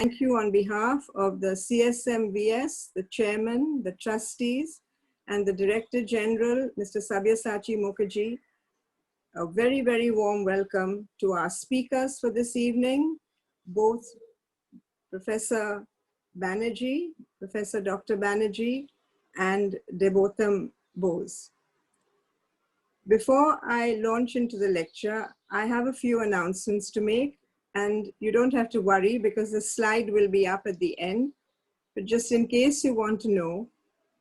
thank you on behalf of the CSMVS, the chairman, the trustees, and the Director General, Mr. Sabyasachi Mukherjee. A very, very warm welcome to our speakers for this evening, both Professor Banerjee, Professor Dr. Banerjee, and Debottam Bose. Before I launch into the lecture, I have a few announcements to make, and you don't have to worry because the slide will be up at the end. But just in case you want to know,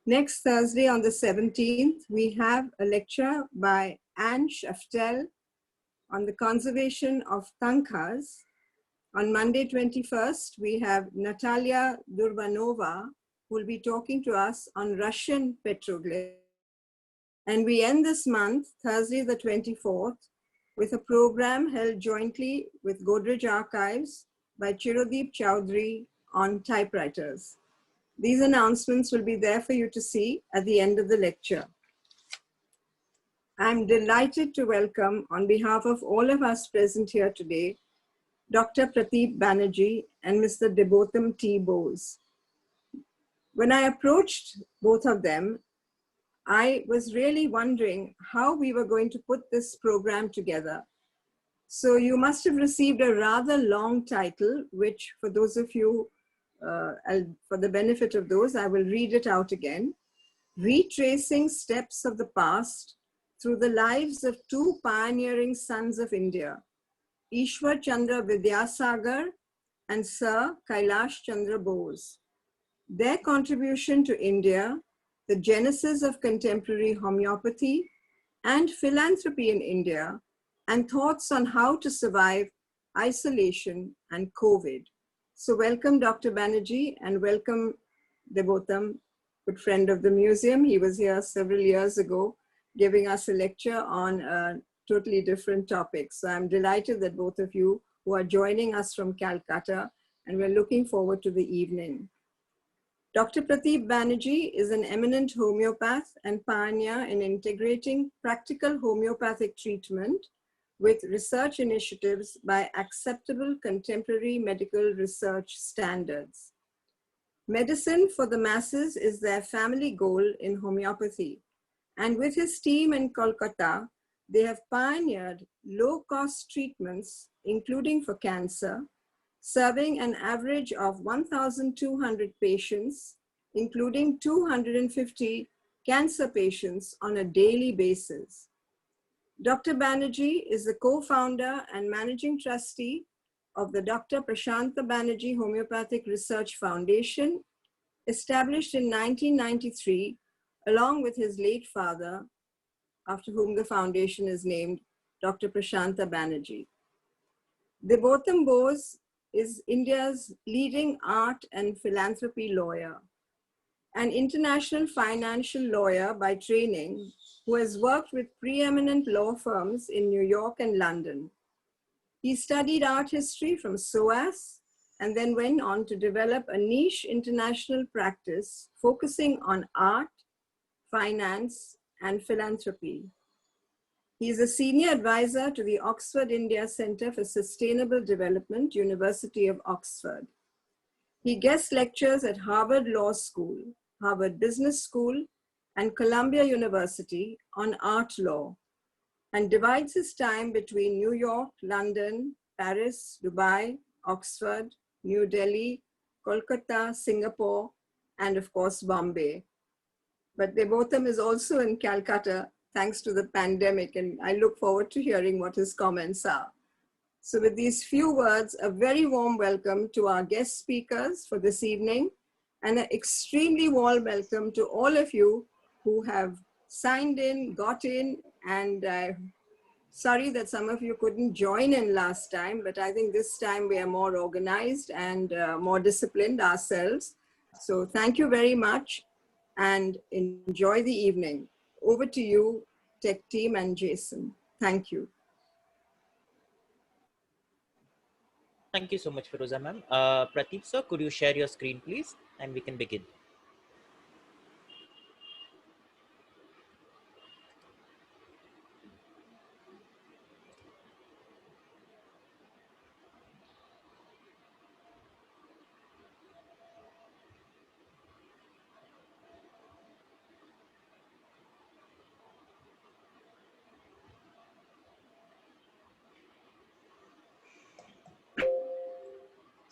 next Thursday on the 17th, we have a lecture by Anne Shaftel on the conservation of tankas. On Monday 21st, we have Natalia Durbanova, who will be talking to us on Russian petroglyphs. And we end this month, Thursday the 24th, with a program held jointly with Godrej Archives by Chirodeep Chowdhury on typewriters. These announcements will be there for you to see at the end of the lecture. I'm delighted to welcome, on behalf of all of us present here today, Dr. Pratip Banerjee and Mr. Debottam T. Bose. When I approached both of them, I was really wondering how we were going to put this program together. So you must have received a rather long title, which for those of you, for the benefit of those, I will read it out again. Retracing Steps of the Past Through the Lives of Two Pioneering Sons of India, Ishwar Chandra Vidyasagar and Sir Kailash Chandra Bose. Their contribution to India, the genesis of contemporary homeopathy and philanthropy in India, and thoughts on how to survive isolation and COVID. So welcome Dr. Banerjee and welcome Debottam, good friend of the museum. He was here several years ago giving us a lecture on a totally different topic. So I'm delighted that both of you who are joining us from Calcutta, and we're looking forward to the evening. Dr. Pratip Banerjee is an eminent homeopath and pioneer in integrating practical homeopathic treatment with research initiatives by acceptable contemporary medical research standards. Medicine for the masses is their family goal in homeopathy. And with his team in Kolkata, they have pioneered low-cost treatments, including for cancer, serving an average of 1,200 patients, including 250 cancer patients on a daily basis. Dr. Banerjee is the co-founder and managing trustee of the Dr. Prashanta Banerjee Homeopathic Research Foundation, established in 1993, along with his late father, after whom the foundation is named, Dr. Prashanta Banerjee. Debottam Bose is India's leading art and philanthropy lawyer, an international financial lawyer by training who has worked with preeminent law firms in New York and London. He studied art history from SOAS and then went on to develop a niche international practice focusing on art, finance, and philanthropy. He is a senior advisor to the Oxford India Centre for Sustainable Development, University of Oxford. He guest lectures at Harvard Law School, Harvard Business School, and Columbia University on art law, and divides his time between New York, London, Paris, Dubai, Oxford, New Delhi, Kolkata, Singapore, and of course, Bombay. But Debottam is also in Calcutta, thanks to the pandemic, and I look forward to hearing what his comments are. So with these few words, a very warm welcome to our guest speakers for this evening, and an extremely warm welcome to all of you who have signed in, got in, and sorry that some of you couldn't join in last time, but I think this time we are more organized and more disciplined ourselves. So thank you very much and enjoy the evening. Over to you, tech team and Jason. Thank you. Thank you so much, Firoza ma'am. Pratip sir, could you share your screen, please? And we can begin.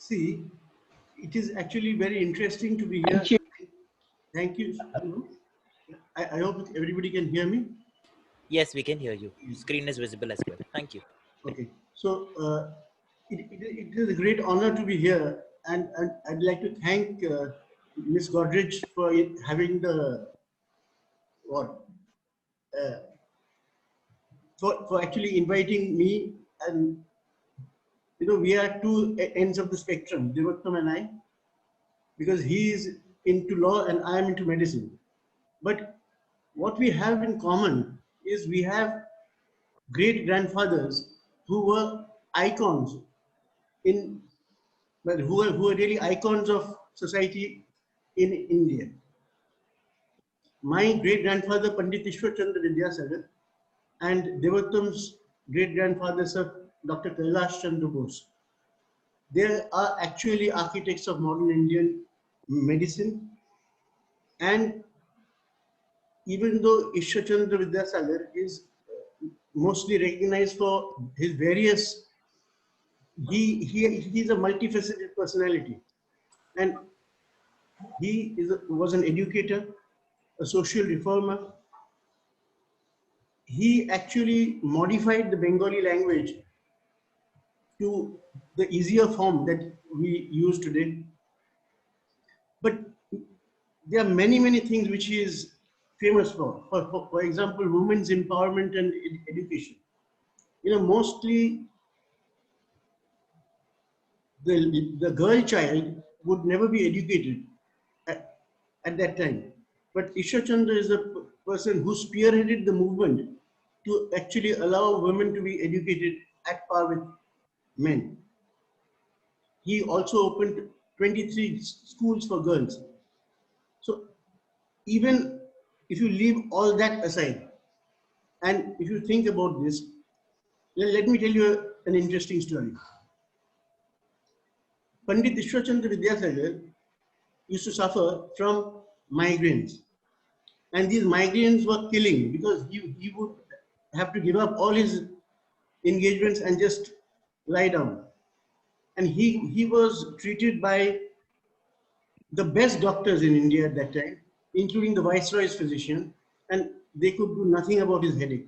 See, it is actually very interesting to be here. Thank you. I hope everybody can hear me. Yes, we can hear you. Screen is visible as well. Thank you. Okay. So it is a great honor to be here, and I'd like to thank Ms. Godrej for having the what for actually inviting me. And we are two ends of the spectrum, Debottam and I, because he is into law and I am into medicine. But what we have in common is we have great grandfathers who were icons in, well, who are really icons of society in India. My great grandfather Pandit Ishwar Chandra Vidyasagar and Debottam's great grandfather Sir Dr. Kailash Chandra Bose. They are actually architects of modern Indian medicine. And even though Ishwar Chandra Vidyasagar is mostly recognized for his various, he's a multifaceted personality, and was an educator, a social reformer. He actually modified the Bengali language to the easier form that we use today. But there are many things which he is famous for. For example, women's empowerment and education. Mostly the girl child would never be educated at that time. But Ishwar Chandra is a person who spearheaded the movement to actually allow women to be educated at par with men. He also opened 23 schools for girls. So even if you leave all that aside, and if you think about this, let me tell you an interesting story. Pandit Ishwar Chandra Vidyasagar used to suffer from migraines. And these migraines were killing because he would have to give up all his engagements and just lie down. And he was treated by the best doctors in India at that time, including the Viceroy's physician, and they could do nothing about his headache.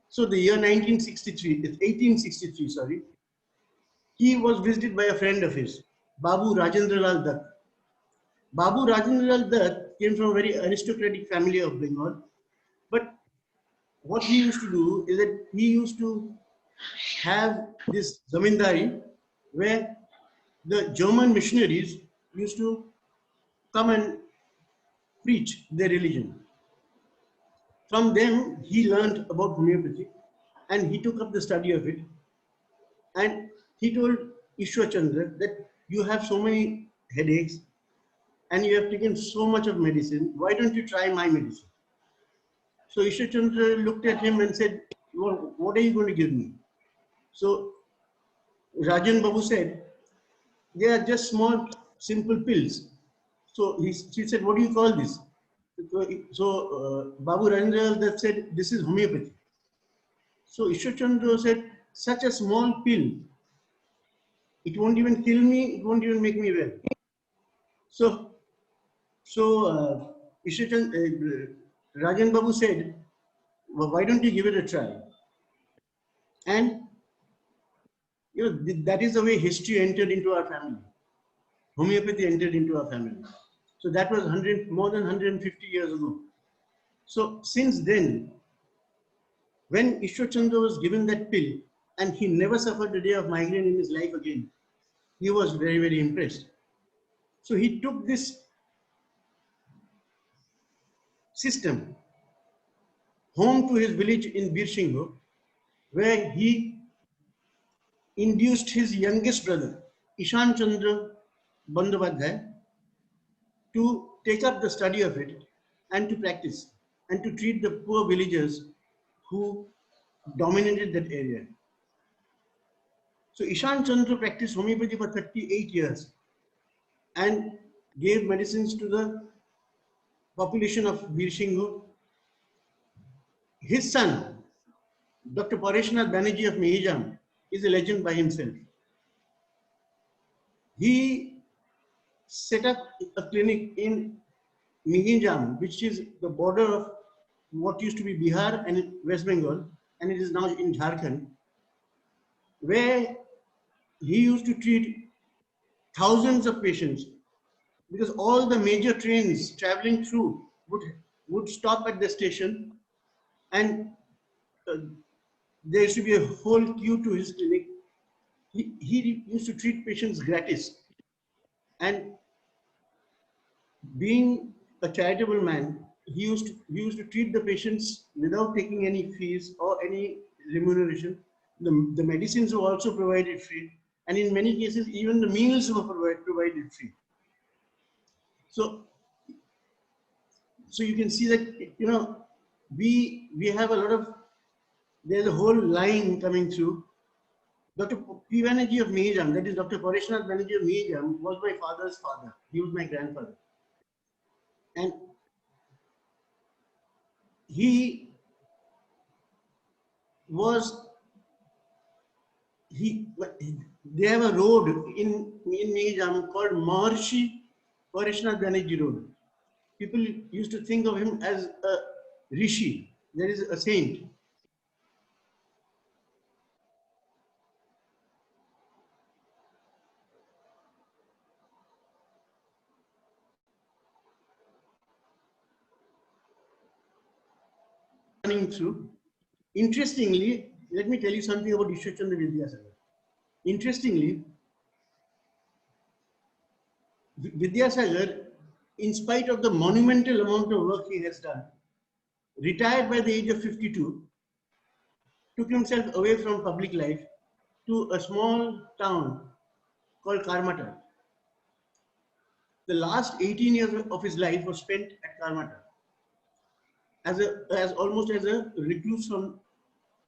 So the year 1863, sorry, he was visited by a friend of his, Babu Rajendra Lal Dutt. Babu Rajendra Lal Dutt came from a very aristocratic family of Bengal, but what he used to do is that he used to have this zamindari where the German missionaries used to come and preach their religion. From them, he learned about homeopathy and he took up the study of it. And he told Ishwar Chandra that you have so many headaches and you have taken so much of medicine. Why don't you try my medicine? So Ishwar Chandra looked at him and said, well, what are you going to give me? So Rajan Babu said, they are just small, simple pills. So he said, what do you call this? So Babu Rajendra that said, this is homeopathy. So Ishwar Chandra said, such a small pill, it won't even kill me, it won't even make me well. So Ishwar Chandra, Rajan Babu said, well, why don't you give it a try? And that is the way history entered into our family. Homeopathy entered into our family. So that was more than 150 years ago. So since then, when Ishwar Chandra was given that pill and he never suffered a day of migraine in his life again, he was very impressed. So he took this system home to his village in Birshingho, where he induced his youngest brother, Ishan Chandra Bandyopadhyay, to take up the study of it and to practice and to treat the poor villagers who dominated that area. So Ishan Chandra practiced homeopathy for 38 years and gave medicines to the population of Birshingho. His son, Dr. Pareshner Banerjee of Mihijam, is a legend by himself. he set up a clinic in Mihijam, which is the border of what used to be Bihar and West Bengal, and it is now in Jharkhand, where he used to treat thousands of patients, because all the major trains traveling through would stop at the station, and uh, there used to be a whole queue to his clinic. He used to treat patients gratis, and being a charitable man, he used to treat the patients without taking any fees or any remuneration. The medicines were also provided free, and in many cases, even the meals were provided free. So, so you can see that, you know, we have a lot of, there's a whole line coming through. Dr. P. Banerjee of Mihijam, that is Dr. Pareshner Banerjee of Mihijam, was my father's father. He was my grandfather. And he was, they have a road in Mihijam called Maharshi Pareshner Banerjee Road. People used to think of him as a rishi, there is a saint. Running through. Interestingly, let me tell you something about Ishwar Chandra Vidyasagar. Interestingly, Vidyasagar, in spite of the monumental amount of work he has done, retired by the age of 52, took himself away from public life to a small town called Karmata. The last 18 years of his life was spent at Karmata as almost as a recluse from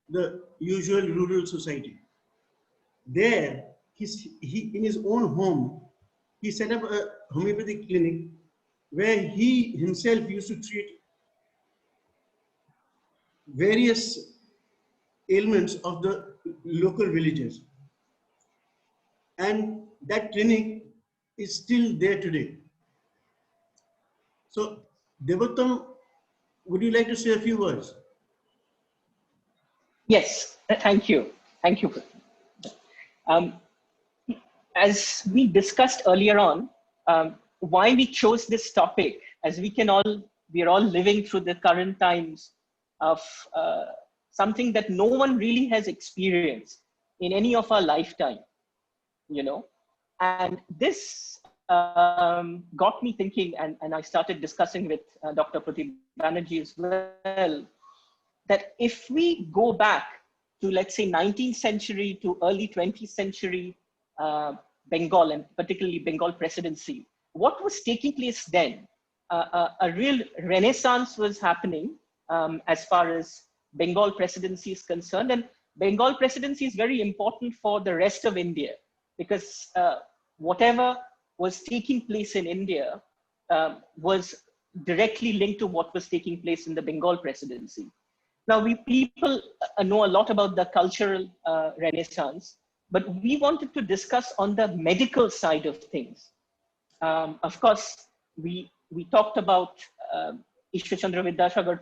the usual rural society. There, in his own home, he set up a homeopathic clinic where he himself used to treat various ailments of the local villages. And that clinic is still there today. So, Debottam, would you like to say a few words? Yes, thank you. Thank you. As we discussed earlier on, why we chose this topic, as we're all living through the current times of something that no one really has experienced in any of our lifetime, you know. And this got me thinking, and I started discussing with Dr. Pratip Banerjee as well, that if we go back to, let's say, 19th century to early 20th century Bengal, and particularly Bengal presidency, what was taking place then? A real renaissance was happening as far as Bengal presidency is concerned. And Bengal presidency is very important for the rest of India, because whatever was taking place in India was directly linked to what was taking place in the Bengal presidency. Now, people know a lot about the cultural renaissance, but we wanted to discuss on the medical side of things. Of course, we talked about Ishwar Chandra Vidyasagar.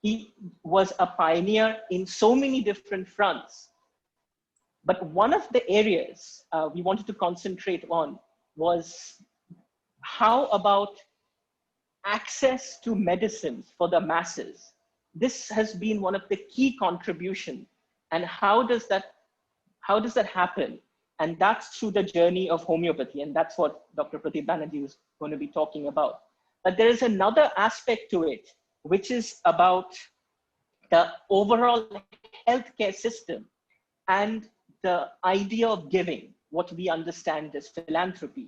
He was a pioneer in so many different fronts. But one of the areas we wanted to concentrate on was how about access to medicines for the masses. This has been one of the key contributions. And how does that happen? And that's through the journey of homeopathy. And that's what Dr. Pratip Banerjee was going to be talking about. But there is another aspect to it, which is about the overall healthcare system and the idea of giving, what we understand as philanthropy.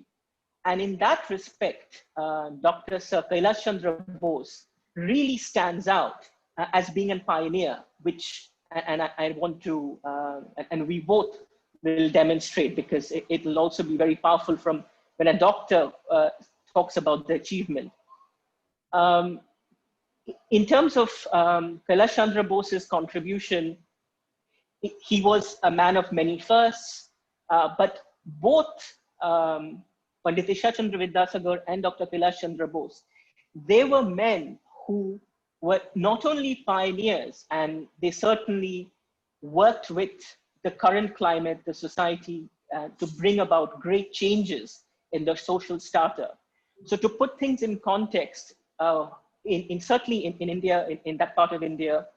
And in that respect, Dr. Sir Kailash Chandra Bose really stands out as being a pioneer, which, and I want to, and we both will demonstrate, because it will also be very powerful from when a doctor talks about the achievement. In terms of Kailash Chandra Bose's contribution, he was a man of many firsts, but both Pandit Ishwar Chandra Vidyasagar and Dr. Kailash Chandra Bose, they were men who were not only pioneers, and they certainly worked with the current climate, the society, to bring about great changes in the social strata. So to put things in context, certainly in India, in that part of India,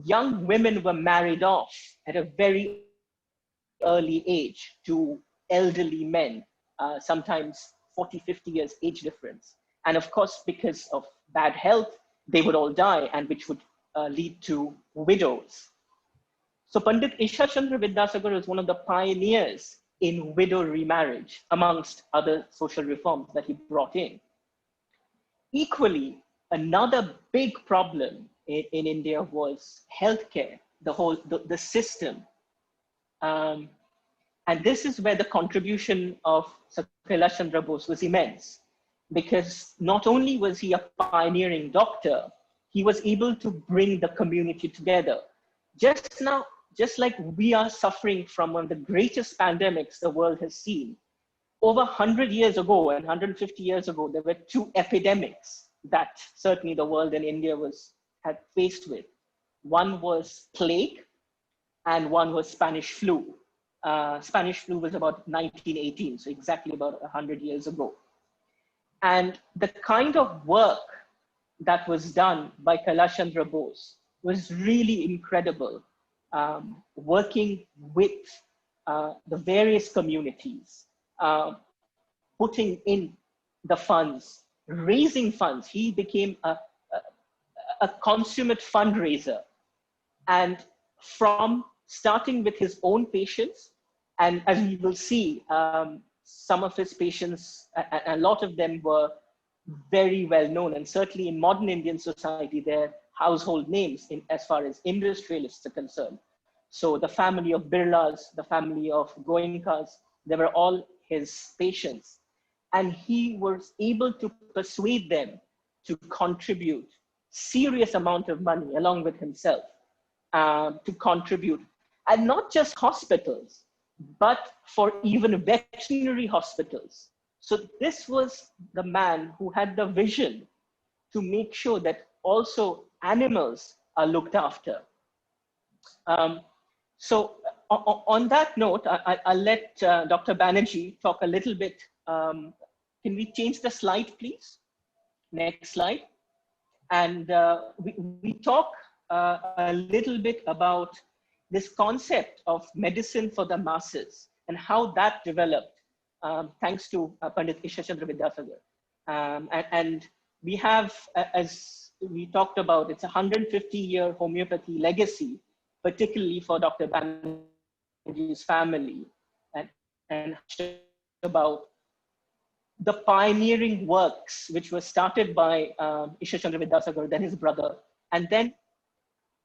young women were married off at a very early age to elderly men, sometimes 40, 50 years age difference. And of course, because of bad health, they would all die, and which would lead to widows. So Pandit Ishwar Chandra Vidyasagar is one of the pioneers in widow remarriage, amongst other social reforms that he brought in. Equally, another big problem in India was healthcare, the system. And this is where the contribution of Kailash Chandra Bose was immense, because not only was he a pioneering doctor, he was able to bring the community together. Just like we are suffering from one of the greatest pandemics the world has seen, over 100 years ago and 150 years ago, there were two epidemics that certainly the world and India had faced with. One was plague, and one was Spanish flu. Spanish flu was about 1918, so exactly about 100 years ago. And the kind of work that was done by Kailash Chandra Bose was really incredible, working with the various communities, putting in the funds, raising funds. He became a consummate fundraiser. And from starting with his own patients, and as we will see, some of his patients, a lot of them were very well known, and certainly in modern Indian society, they're household names as far as industrialists are concerned. So the family of Birlas, the family of Goenkas, they were all his patients. And he was able to persuade them to contribute serious amount of money along with himself, to contribute, and not just hospitals, but for even veterinary hospitals. So this was the man who had the vision to make sure that also animals are looked after. So on that note, I'll let Dr. Banerjee talk a little bit. Can we change the slide, please? Next slide. And we talk a little bit about this concept of medicine for the masses and how that developed, thanks to Pandit Ishwar Chandra Vidyasagar. And we have, as we talked about, it's a 150-year homeopathy legacy, particularly for Dr. Banerjee's family, and about the pioneering works which were started by Ishwar Chandra Vidyasagar, then his brother, and then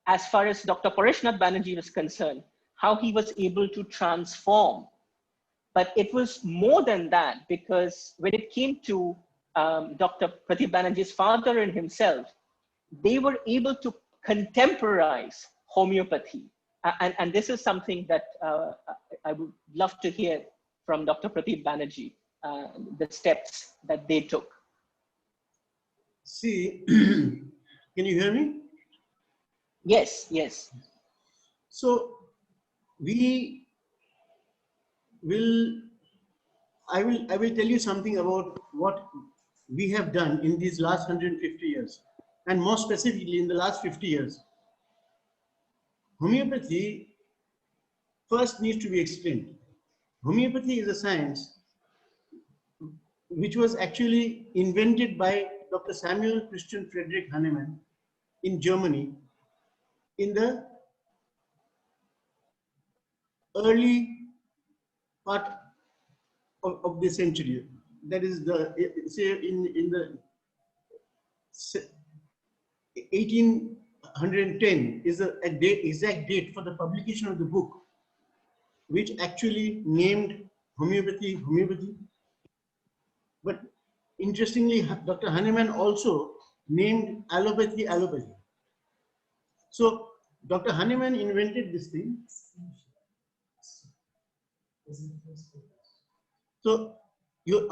as far as Dr. Pareshner Banerjee was concerned, how he was able to transform. But it was more than that, because when it came to Dr. Pratip Banerjee's father and himself, they were able to contemporize homeopathy. And this is something that I would love to hear from Dr. Pratip Banerjee, the steps that they took. See, can you hear me? Yes, yes. So I will tell you something about what we have done in these last 150 years, and more specifically in the last 50 years. Homeopathy first needs to be explained. Homeopathy is a science which was actually invented by Dr. Samuel Christian Friedrich Hahnemann in Germany in the early part of the century. That is say in the 1810 is exact date for the publication of the book, which actually named homeopathy. But interestingly, Dr. Hahnemann also named allopathy. So Dr. Hahnemann invented this thing. So you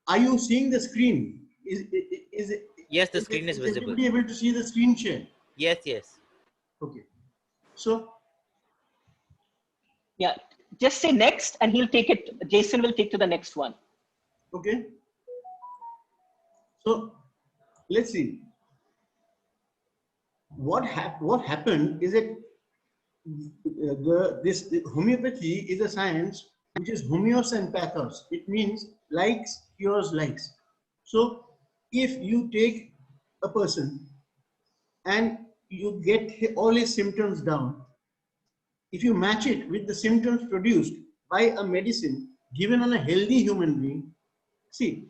are you seeing the screen? Yes, the screen is visible. Everybody able to see the screen share? Yes, yes. Okay. So Yeah, just say next and he'll take it. Jason will take to the next one. okay. So let's see. What happened is that this homeopathy is a science which is homeos and pathos. It means likes, cures, likes. So if you take a person and you get all his symptoms down, if you match it with the symptoms produced by a medicine given on a healthy human being, see,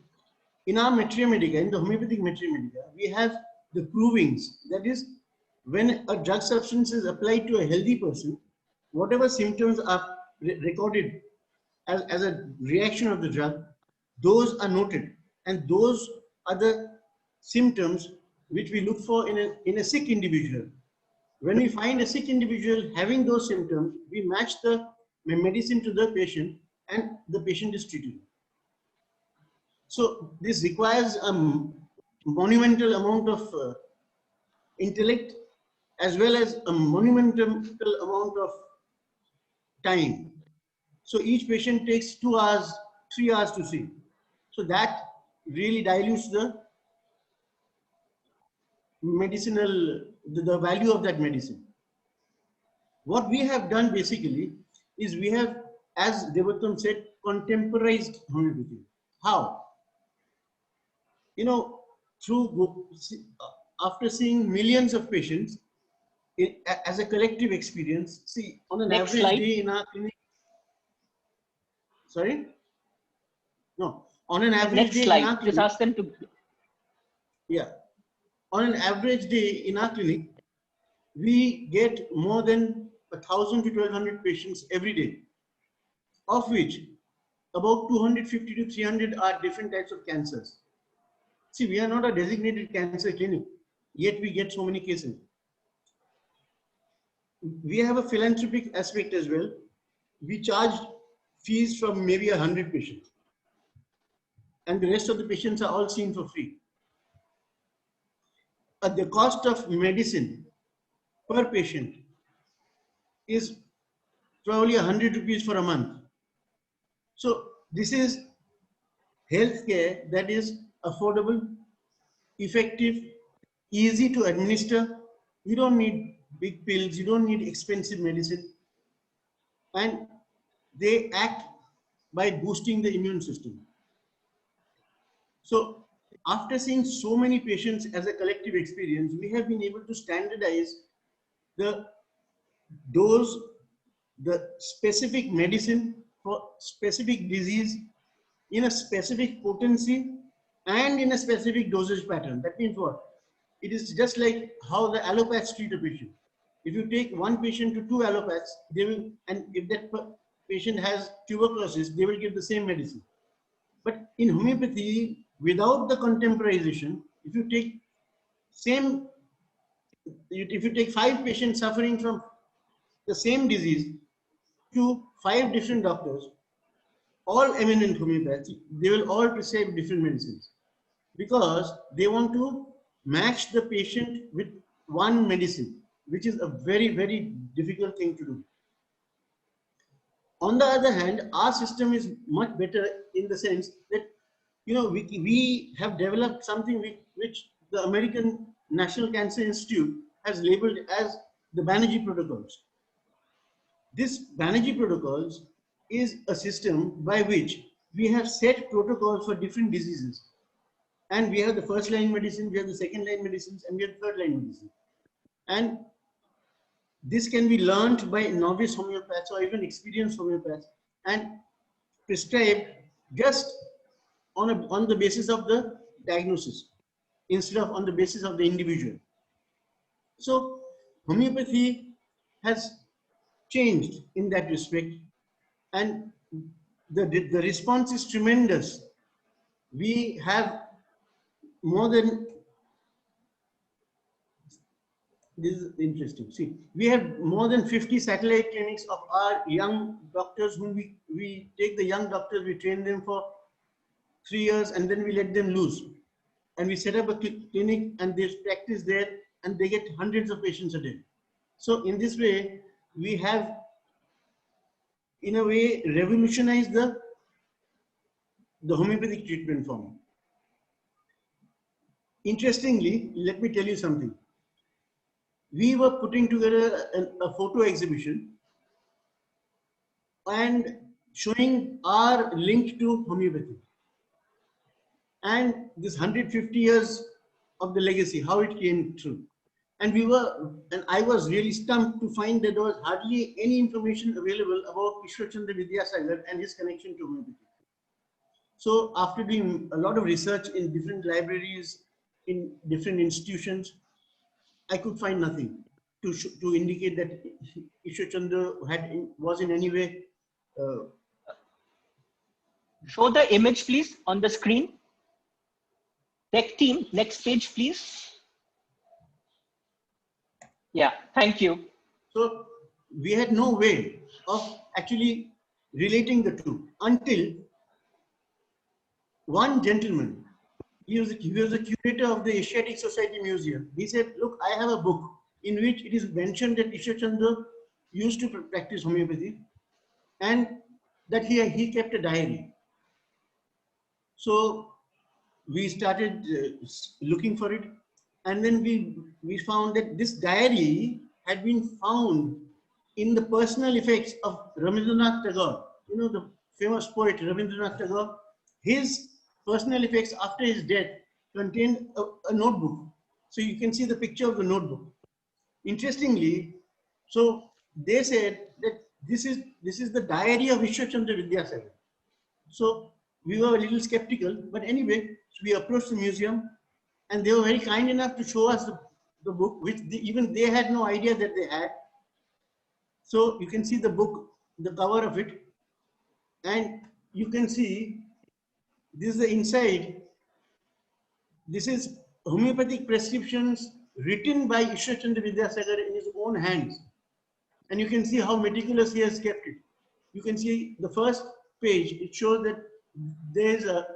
in our Materia Medica, in the homeopathic Materia Medica, we have the provings. That is, when a drug substance is applied to a healthy person, whatever symptoms are recorded as a reaction of the drug, those are noted. And those are the symptoms which we look for in a sick individual. When we find a sick individual having those symptoms, we match the medicine to the patient and the patient is treated. So this requires a monumental amount of intellect as well as a monumental amount of time. So each patient takes 2 hours, 3 hours to see. So that really dilutes the medicinal, the value of that medicine. What we have done basically is we have, as Debottam said, contemporized homeopathy. How? You know, after seeing millions of patients as a collective experience, see, on an Next average slide. day in our clinic, sorry? No, on an average Next day in our slide. clinic, Just ask them to. yeah, on an average day in our clinic, we get more than 1,000 to 1,200 patients every day, of which about 250 to 300 are different types of cancers. See, we are not a designated cancer clinic, yet we get so many cases. We have a philanthropic aspect as well. We charge fees from maybe 100 patients, and the rest of the patients are all seen for free. The cost of medicine per patient is probably 100 rupees for a month. So this is healthcare that is affordable, effective, easy to administer. You don't need big pills, you don't need expensive medicine, and they act by boosting the immune system. So after seeing so many patients as a collective experience, we have been able to standardize the dose, the specific medicine for specific disease in a specific potency and in a specific dosage pattern. That means what? It is just like how the allopaths treat a patient. If you take one patient to 2 allopaths, they will, and if that patient has tuberculosis, they will give the same medicine. But in homeopathy, without the contemporization, if you take if you take 5 patients suffering from the same disease to 5 different doctors, all eminent homeopaths, they will all prescribe different medicines because they want to match the patient with one medicine, which is a very, very difficult thing to do. On the other hand, our system is much better in the sense that, you know, we have developed something which the American National Cancer Institute has labeled as the Banerjee Protocols. This Banerjee Protocols is a system by which we have set protocols for different diseases. And we have the first line medicine, we have the second line medicines, and we have the third line medicine. And this can be learned by novice homeopaths or even experienced homeopaths and prescribed just on the basis of the diagnosis instead of on the basis of the individual. So homeopathy has changed in that respect, and the response is tremendous. We have more than this is interesting. See, we have more than 50 satellite clinics of our young doctors whom we take the young doctors, we train them for 3 years and then we let them loose. And we set up a clinic and they practice there and they get hundreds of patients a day. So in this way, we have in a way revolutionized the homeopathic treatment form. Interestingly, let me tell you something. We were putting together a photo exhibition and showing our link to homeopathy and this 150 years of the legacy, how it came through. And I was really stumped to find that there was hardly any information available about Ishwar Chandra Vidyasagar and his connection to homeopathy. So after doing a lot of research in different libraries, in different institutions, I could find nothing to indicate that Ishwar Chandra was in any way. Show the image, please, on the screen. Tech team, next page, please. Yeah, thank you. So we had no way of actually relating the two until one gentleman, he was the curator of the Asiatic Society Museum. He said, look, I have a book in which it is mentioned that Ishwar Chandra used to practice homeopathy and that he kept a diary. So we started looking for it, and then we found that this diary had been found in the personal effects of Rabindranath Tagore. You know, the famous poet Rabindranath Tagore. His personal effects after his death contained a notebook. So you can see the picture of the notebook. Interestingly, so they said that this is the diary of Ishwar Chandra Vidyasagar. So we were a little skeptical, but anyway, we approached the museum and they were very kind enough to show us the book, which even they had no idea that they had. So you can see the book, the cover of it, and you can see this is the inside. This is homeopathic prescriptions written by Ishwar Chandra Vidyasagar in his own hands. And you can see how meticulous he has kept it. You can see the first page, it shows that there is a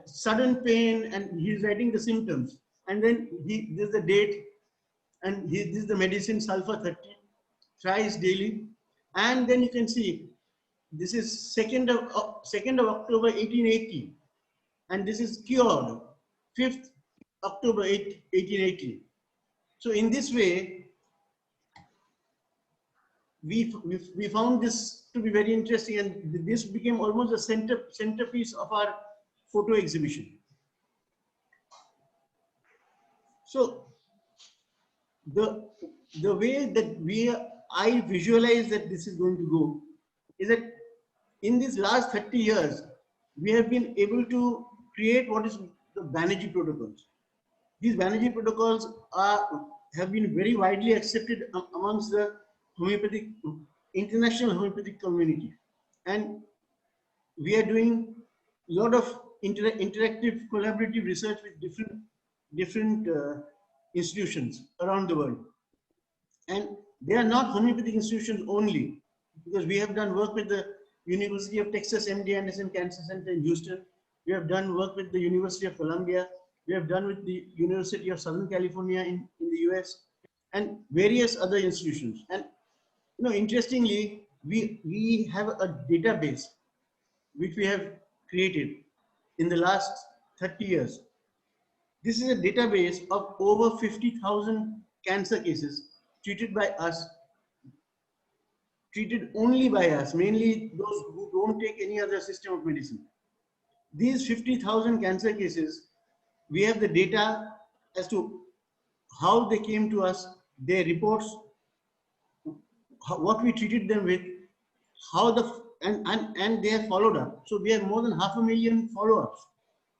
sudden pain and he's writing the symptoms. And then there's the date and this is the medicine sulfur 30, thrice daily. And then you can see this is 2nd of October 1880 and this is cured 5th October 1880. So in this way, we found this to be very interesting, and this became almost a centerpiece of our photo exhibition. So the way that I visualize that this is going to go is that in these last 30 years, we have been able to create what is the Banerjee Protocols. These Banerjee Protocols have been very widely accepted amongst the international homeopathic community, and we are doing a lot of interactive collaborative research with different institutions around the world, and they are not homeopathic institutions only, because we have done work with the University of Texas MD Anderson Cancer Center in Houston. We have done work with the University of Columbia. We have done with the University of Southern California in the US and various other institutions. And you know, interestingly, we have a database which we have created in the last 30 years. This is a database of over 50,000 cancer cases treated by us, treated only by us, mainly those who don't take any other system of medicine. These 50,000 cancer cases, we have the data as to how they came to us, their reports, what we treated them with, how and they have followed up. So we have more than 500,000 follow-ups.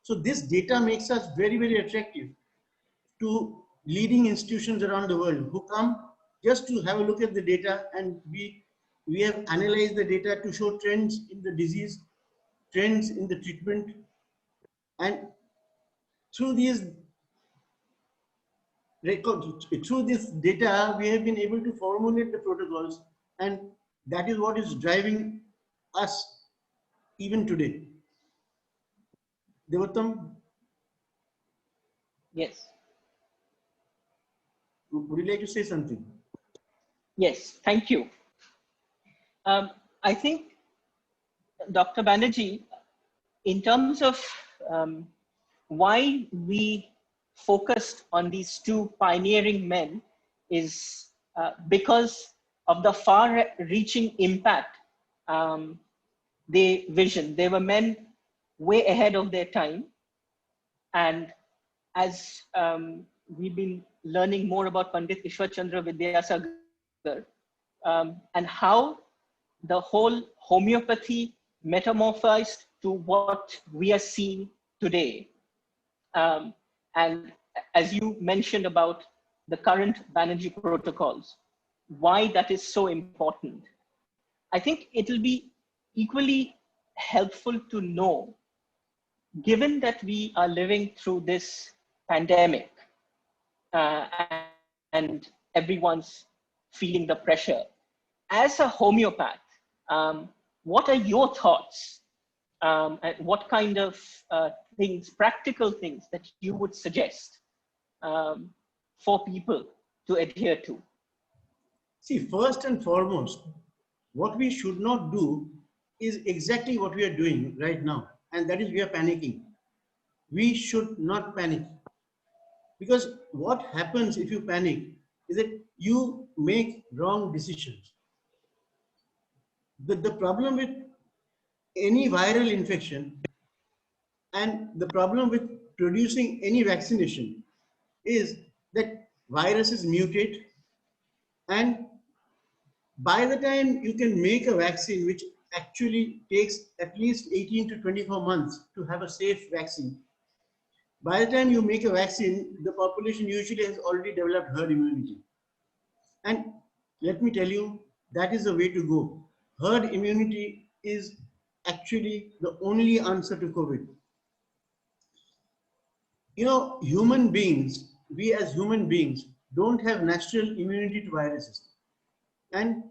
So this data makes us very, very attractive to leading institutions around the world who come just to have a look at the data, and we have analyzed the data to show trends in the disease, trends in the treatment, and through these through this data, we have been able to formulate the protocols, and that is what is driving us even today. Debottam, Yes. would you like to say something? Yes, thank you. I think, Dr. Banerjee, in terms of why we focused on these two pioneering men is because of the far-reaching impact they visioned. They were men way ahead of their time. And as we've been learning more about Pandit Ishwar Chandra Vidyasagar, and how the whole homeopathy metamorphosed to what we are seeing today. And as you mentioned about the current Banerjee Protocols, why that is so important. I think it'll be equally helpful to know, given that we are living through this pandemic uh, and everyone's feeling the pressure. As a homeopath, what are your thoughts and what kind of things, practical things that you would suggest for people to adhere to? See, first and foremost, what we should not do is exactly what we are doing right now, and that is we are panicking. We should not panic, because what happens if you panic is that you make wrong decisions. The problem with any viral infection and the problem with producing any vaccination is that viruses mutate, and by the time you can make a vaccine, which actually takes at least 18 to 24 months to have a safe vaccine, by the time you make a vaccine, the population usually has already developed herd immunity. And let me tell you, that is the way to go. Herd immunity is actually the only answer to COVID. You know, human beings, we as human beings don't have natural immunity to viruses. And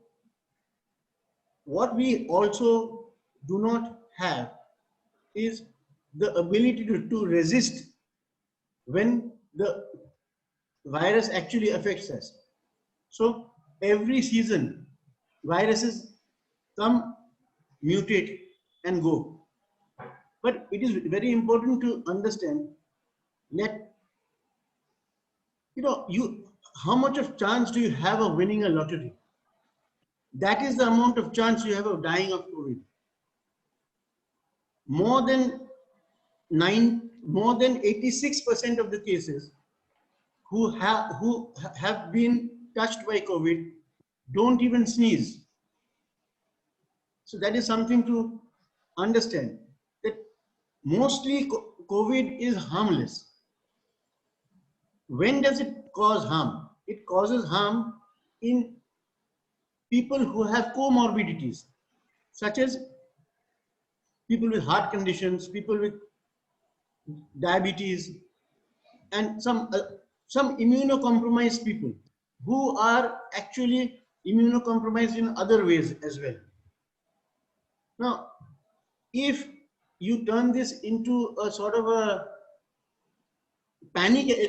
what we also do not have is the ability to resist when the virus actually affects us. So every season, viruses come, mutate, and go. But it is very important to understand that, you know, how much of chance do you have of winning a lottery? That is the amount of chance you have of dying of COVID. More than 86% of the cases who have been touched by COVID don't even sneeze. So that is something to understand, that mostly COVID is harmless. When does it cause harm? It causes harm in people who have comorbidities, such as people with heart conditions, people with diabetes, and some immunocompromised people who are actually immunocompromised in other ways as well. Now, if you turn this into a sort of a panic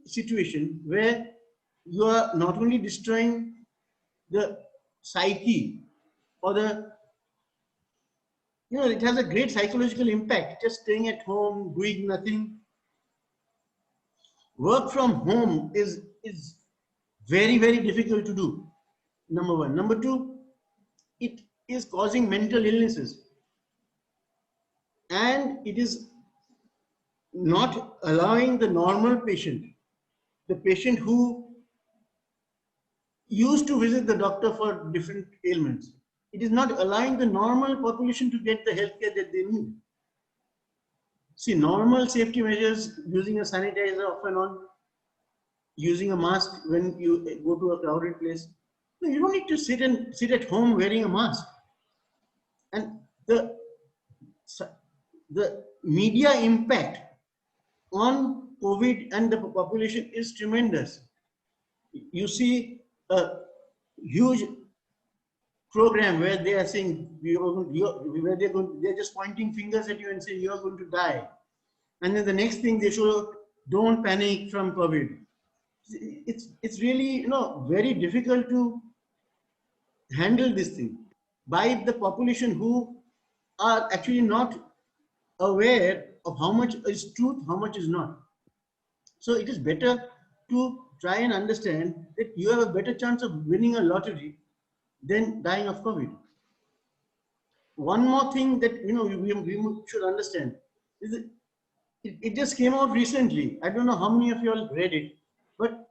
situation where you are not only destroying the psyche or it has a great psychological impact, just staying at home, doing nothing. Work from home is very, very difficult to do, number one. Number two, it is causing mental illnesses. And it is not allowing the normal patient, the patient who used to visit the doctor for different ailments, it is not allowing the normal population to get the healthcare that they need. See, normal safety measures, using a sanitizer off and on, using a mask when you go to a crowded place. No, you don't need to sit at home wearing a mask. And the media impact on COVID and the population is tremendous. You see a huge program where they are saying, they're just pointing fingers at you and saying you're going to die. And then the next thing they show, don't panic from COVID. It's really, very difficult to handle this thing by the population who are actually not aware of how much is truth, how much is not. So it is better to try and understand that you have a better chance of winning a lottery than dying of COVID. One more thing that we should understand is that it just came out recently. I don't know how many of you all read it, but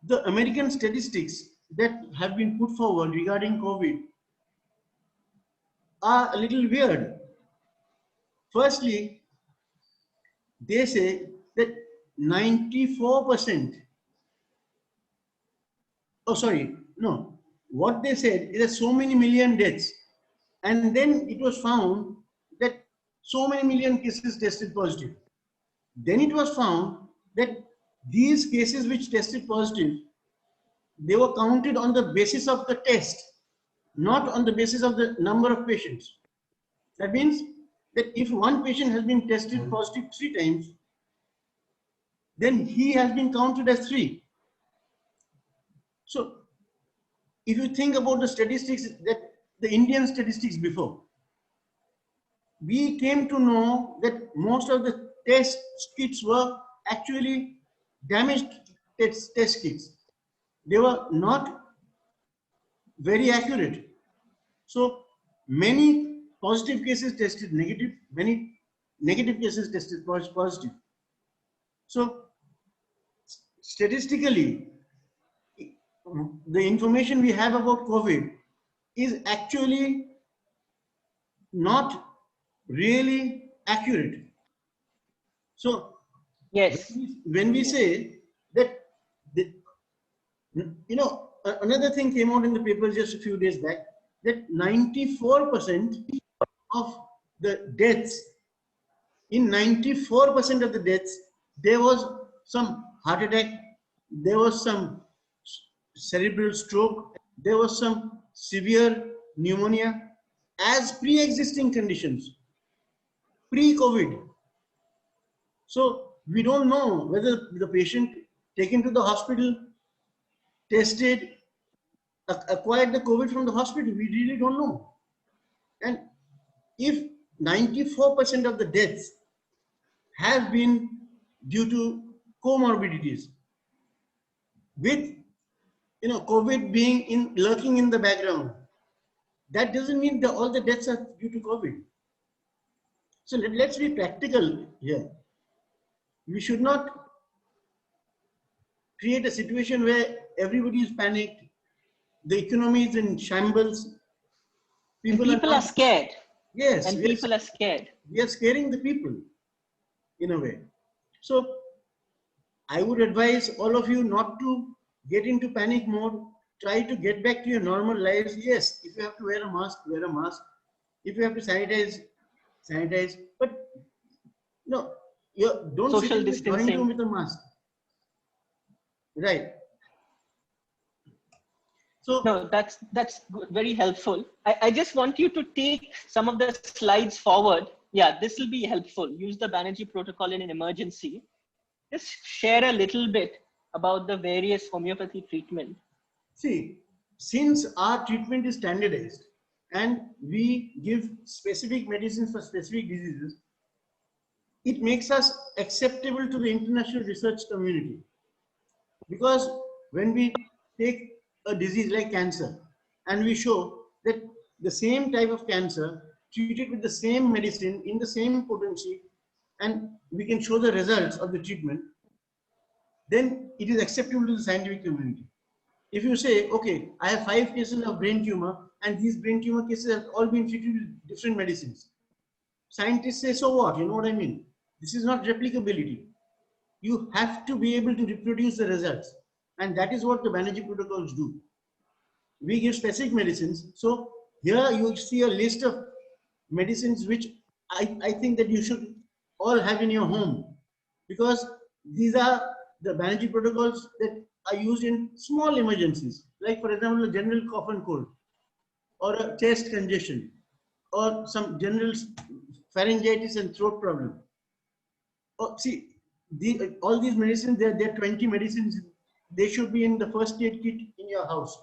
the American statistics that have been put forward regarding COVID are a little weird. Firstly, they say that 94%, oh sorry, no, what they said is that so many million deaths, and then it was found that so many million cases tested positive. Then it was found that these cases which tested positive, they were counted on the basis of the test, not on the basis of the number of patients. That means that if one patient has been tested positive 3 times, then he has been counted as 3. So if you think about the statistics, that the Indian statistics before, we came to know that most of the test kits were actually damaged test kits. They were not very accurate. So many positive cases tested negative, many negative cases tested positive. So statistically, the information we have about COVID is actually not really accurate. So Yes. when we say that, another thing came out in the paper just a few days back, that 94% of the deaths, in 94% of the deaths, there was some heart attack, there was some cerebral stroke, there was some severe pneumonia as pre-existing conditions, pre-COVID. So we don't know whether the patient taken to the hospital, tested, acquired the COVID from the hospital. We really don't know. And if 94% of the deaths have been due to comorbidities, with COVID being lurking in the background, that doesn't mean that all the deaths are due to COVID. So let's be practical here. We should not create a situation where everybody is panicked, the economy is in shambles. People are scared. Yes. And people are scared. We are scaring the people in a way. So I would advise all of you not to get into panic mode. Try to get back to your normal lives. Yes, if you have to wear a mask, wear a mask. If you have to sanitize, sanitize. But no, don't social sit in the drawing room with a mask. Right. So no, that's good, very helpful. I just want you to take some of the slides forward. Yeah, this will be helpful. Use the Banerjee protocol in an emergency. Just share a little bit about the various homeopathy treatment. See, since our treatment is standardized and we give specific medicines for specific diseases, it makes us acceptable to the international research community. Because when we take a disease like cancer and we show that the same type of cancer treated with the same medicine in the same potency, and we can show the results of the treatment, then it is acceptable to the scientific community. If you say, okay, I have 5 cases of brain tumor and these brain tumor cases have all been treated with different medicines, scientists say, so what? You know what I mean? This is not replicability. You have to be able to reproduce the results. And that is what the Banerjee protocols do. We give specific medicines. So here you see a list of medicines which I think that you should all have in your home. Because these are the Banerjee protocols that are used in small emergencies, like for example, a general cough and cold, or a chest congestion, or some general pharyngitis and throat problem. Oh, see, all these medicines, there are 20 medicines. They should be in the first aid kit in your house.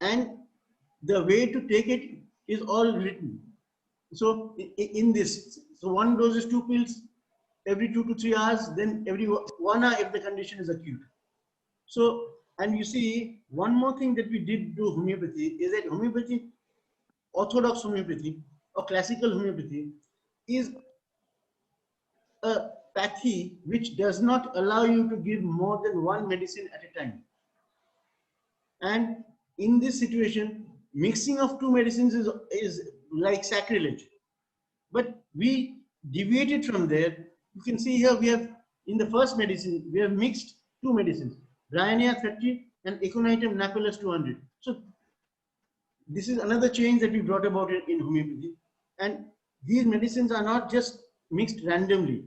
And the way to take it is all written. So in this, so one dose is 2 pills every 2 to 3 hours, then every 1 hour if the condition is acute. So, and you see, one more thing that we did do homeopathy is that homeopathy, orthodox homeopathy or classical homeopathy, is a pathy which does not allow you to give more than one medicine at a time. And in this situation, mixing of 2 medicines is like sacrilege. But we deviated from there. You can see here we have, in the first medicine, we have mixed 2 medicines, Bryonia 30 and Aconitum napellus 200. So this is another change that we brought about in homeopathy. And these medicines are not just mixed randomly.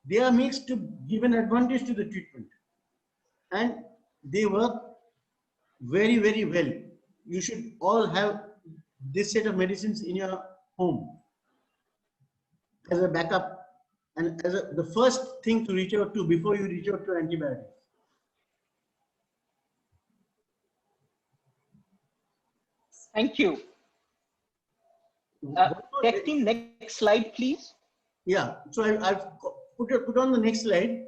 They are mixed to give an advantage to the treatment. And they work very, very well. You should all have this set of medicines in your home as a backup and as the first thing to reach out to before you reach out to antibiotics. Thank you. Tech team, next slide, please. Yeah, so I've put on the next slide.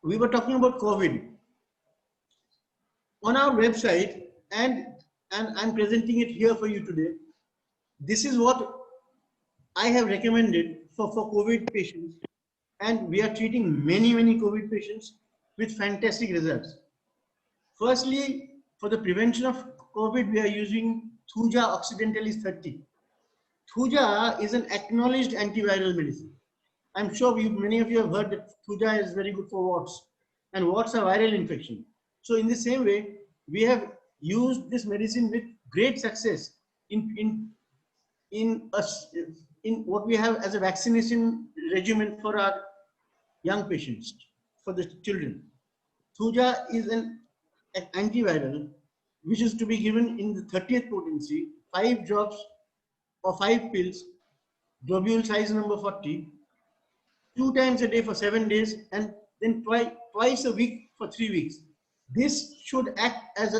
We were talking about COVID. On our website, and I'm presenting it here for you today, this is what I have recommended for COVID patients, and we are treating many COVID patients with fantastic results. Firstly, for the prevention of COVID, we are using Thuja occidentalis 30. Thuja is an acknowledged antiviral medicine. I'm sure many of you have heard that Thuja is very good for warts, and warts are viral infection. So in the same way, we have used this medicine with great success in what we have as a vaccination regimen for our young patients, for the children. Thuja is an antiviral which is to be given in the 30th potency, 5 drops or 5 pills, globule size number 40, 2 times a day for 7 days, and then twice a week for 3 weeks. This should act as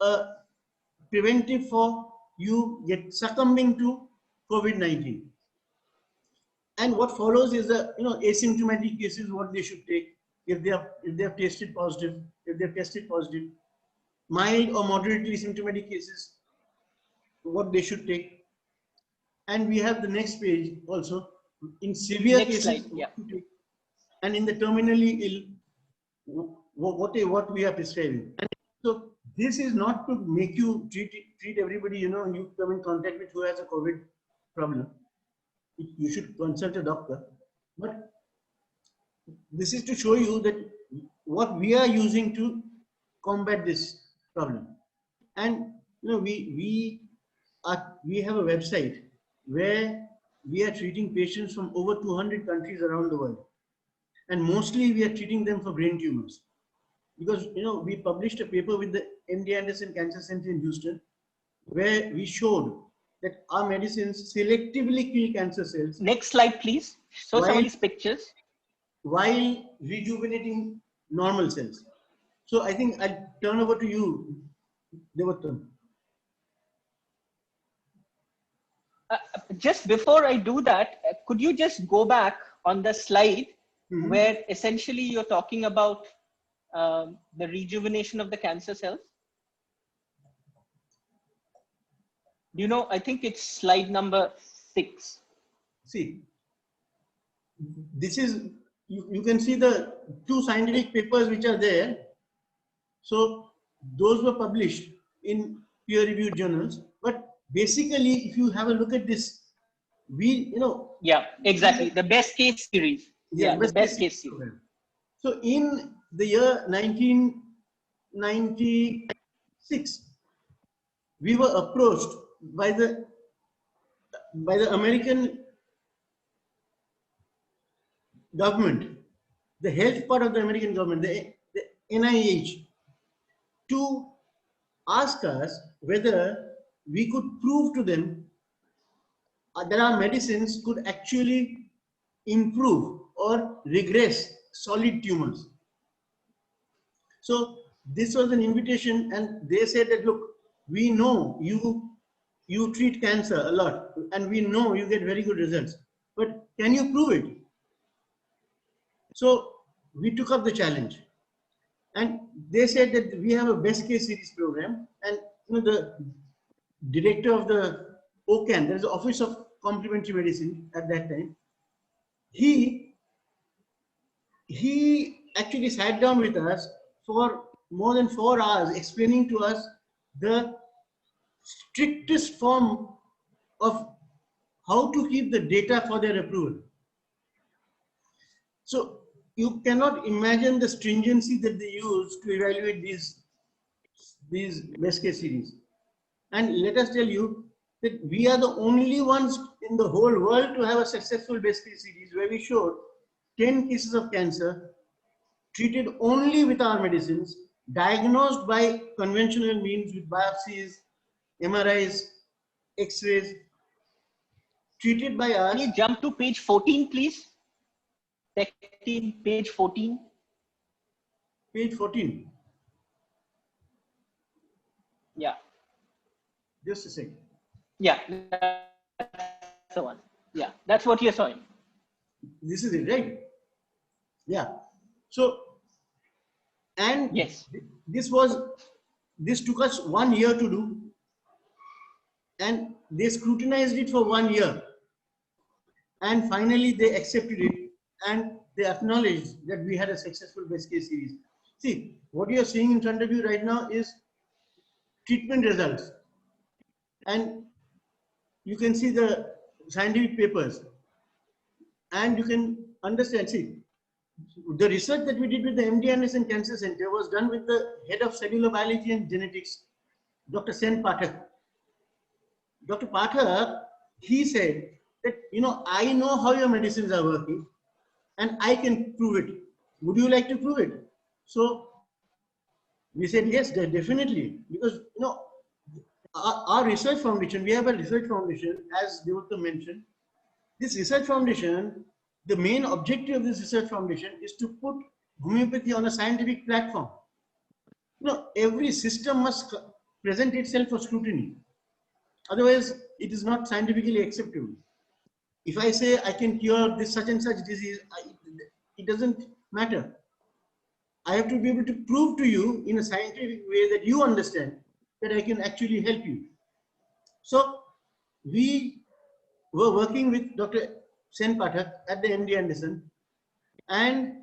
a preventive for you succumbing to COVID-19. And what follows is asymptomatic cases, what they should take if they have tested positive, mild or moderately symptomatic cases, what they should take. And we have the next page also, in severe next cases, slide, yeah. And in the terminally ill, what we are prescribing. And so this is not to make you treat everybody, you come in contact with who has a COVID problem. You should consult a doctor. But this is to show you that what we are using to combat this problem. And we have a website where we are treating patients from over 200 countries around the world, and mostly we are treating them for brain tumors, because we published a paper with the MD Anderson Cancer Center in Houston where we showed that our medicines selectively kill cancer cells. Next slide, please. Show some of these pictures. While rejuvenating normal cells. So I think I'll turn over to you, Debottam. Just before I do that, could you just go back on the slide where essentially you're talking about the rejuvenation of the cancer cells? I think it's slide number 6. See, this is, you can see the 2 scientific papers which are there. So those were published in peer-reviewed journals. But basically, if you have a look at this, yeah, exactly, the best case series. Yeah, the best case series. So in the year 1996, we were approached by the American government, the health part of the American government, the NIH, to ask us whether we could prove to them that our medicines could actually improve or regress solid tumors. So this was an invitation, and they said that, look, we know you treat cancer a lot, and we know you get very good results, but can you prove it? So we took up the challenge, and they said that we have a best case series program, and the director of the OCAN, there is the Office of Complementary Medicine at that time, he actually sat down with us for more than 4 hours explaining to us the strictest form of how to keep the data for their approval. So you cannot imagine the stringency that they use to evaluate these best case series. And let us tell you that we are the only ones in the whole world to have a successful best case series where we showed 10 cases of cancer treated only with our medicines, diagnosed by conventional means with biopsies, MRIs, X-rays, treated by us. Can you jump to page 14, please? Tech team, page 14. Page 14. Yeah. Just a second. Yeah, that's the one. Yeah, that's what you're showing. This is it, right? Yeah. So, and yes, this took us 1 year to do, and they scrutinized it for 1 year, and finally they accepted it, and they acknowledged that we had a successful best case series. See, what you are seeing in front of you right now is treatment results, and you can see the scientific papers, and you can understand. See, the research that we did with the MD Anderson Cancer Center was done with the head of cellular biology and genetics, Dr. Sen Pathak. Dr. Pathak, he said that, I know how your medicines are working, and I can prove it. Would you like to prove it? So we said, yes, definitely, because, our research foundation, we have a research foundation, as Debottam mentioned. This research foundation, the main objective of this research foundation is to put homeopathy on a scientific platform. Every system must present itself for scrutiny. Otherwise, it is not scientifically acceptable. If I say I can cure this such and such disease, it doesn't matter. I have to be able to prove to you in a scientific way that you understand that I can actually help you. So we were working with Dr. Sen Pathak at the MD Anderson, and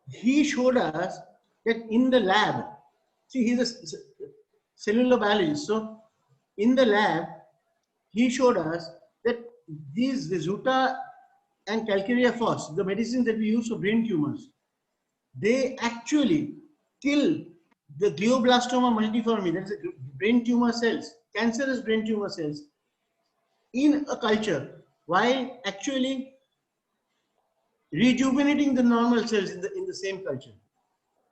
he showed us that in the lab, see, he's a cellular biologist, so in the lab, he showed us that the Zuta and Calcarea phos, the medicines that we use for brain tumors, they actually kill the glioblastoma multiforme, that is the brain tumor cells, cancerous brain tumor cells, in a culture, while actually rejuvenating the normal cells in the same culture.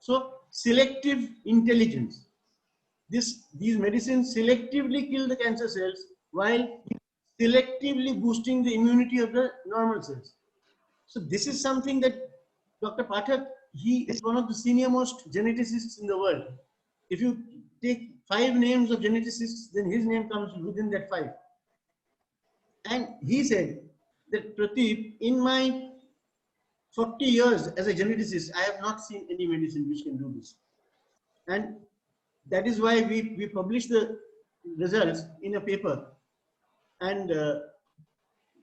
So selective intelligence. These medicines selectively kill the cancer cells while selectively boosting the immunity of the normal cells. So this is something that Dr. Pathak, he is one of the senior most geneticists in the world. If you take 5 names of geneticists, then his name comes within that 5. And he said that, Pratip, in my 40 years as a geneticist, I have not seen any medicine which can do this. And that is why we publish the results in a paper. And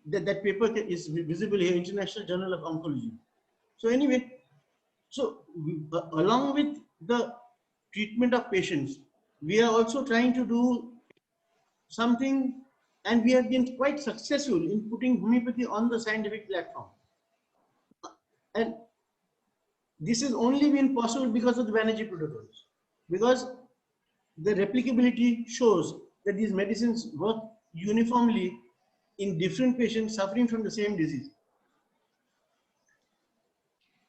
that paper is visible here, International Journal of Oncology. So anyway, along with the treatment of patients, we are also trying to do something, and we have been quite successful in putting homeopathy on the scientific platform. And this has only been possible because of the Banerjee Protocols, because the replicability shows that these medicines work uniformly in different patients suffering from the same disease.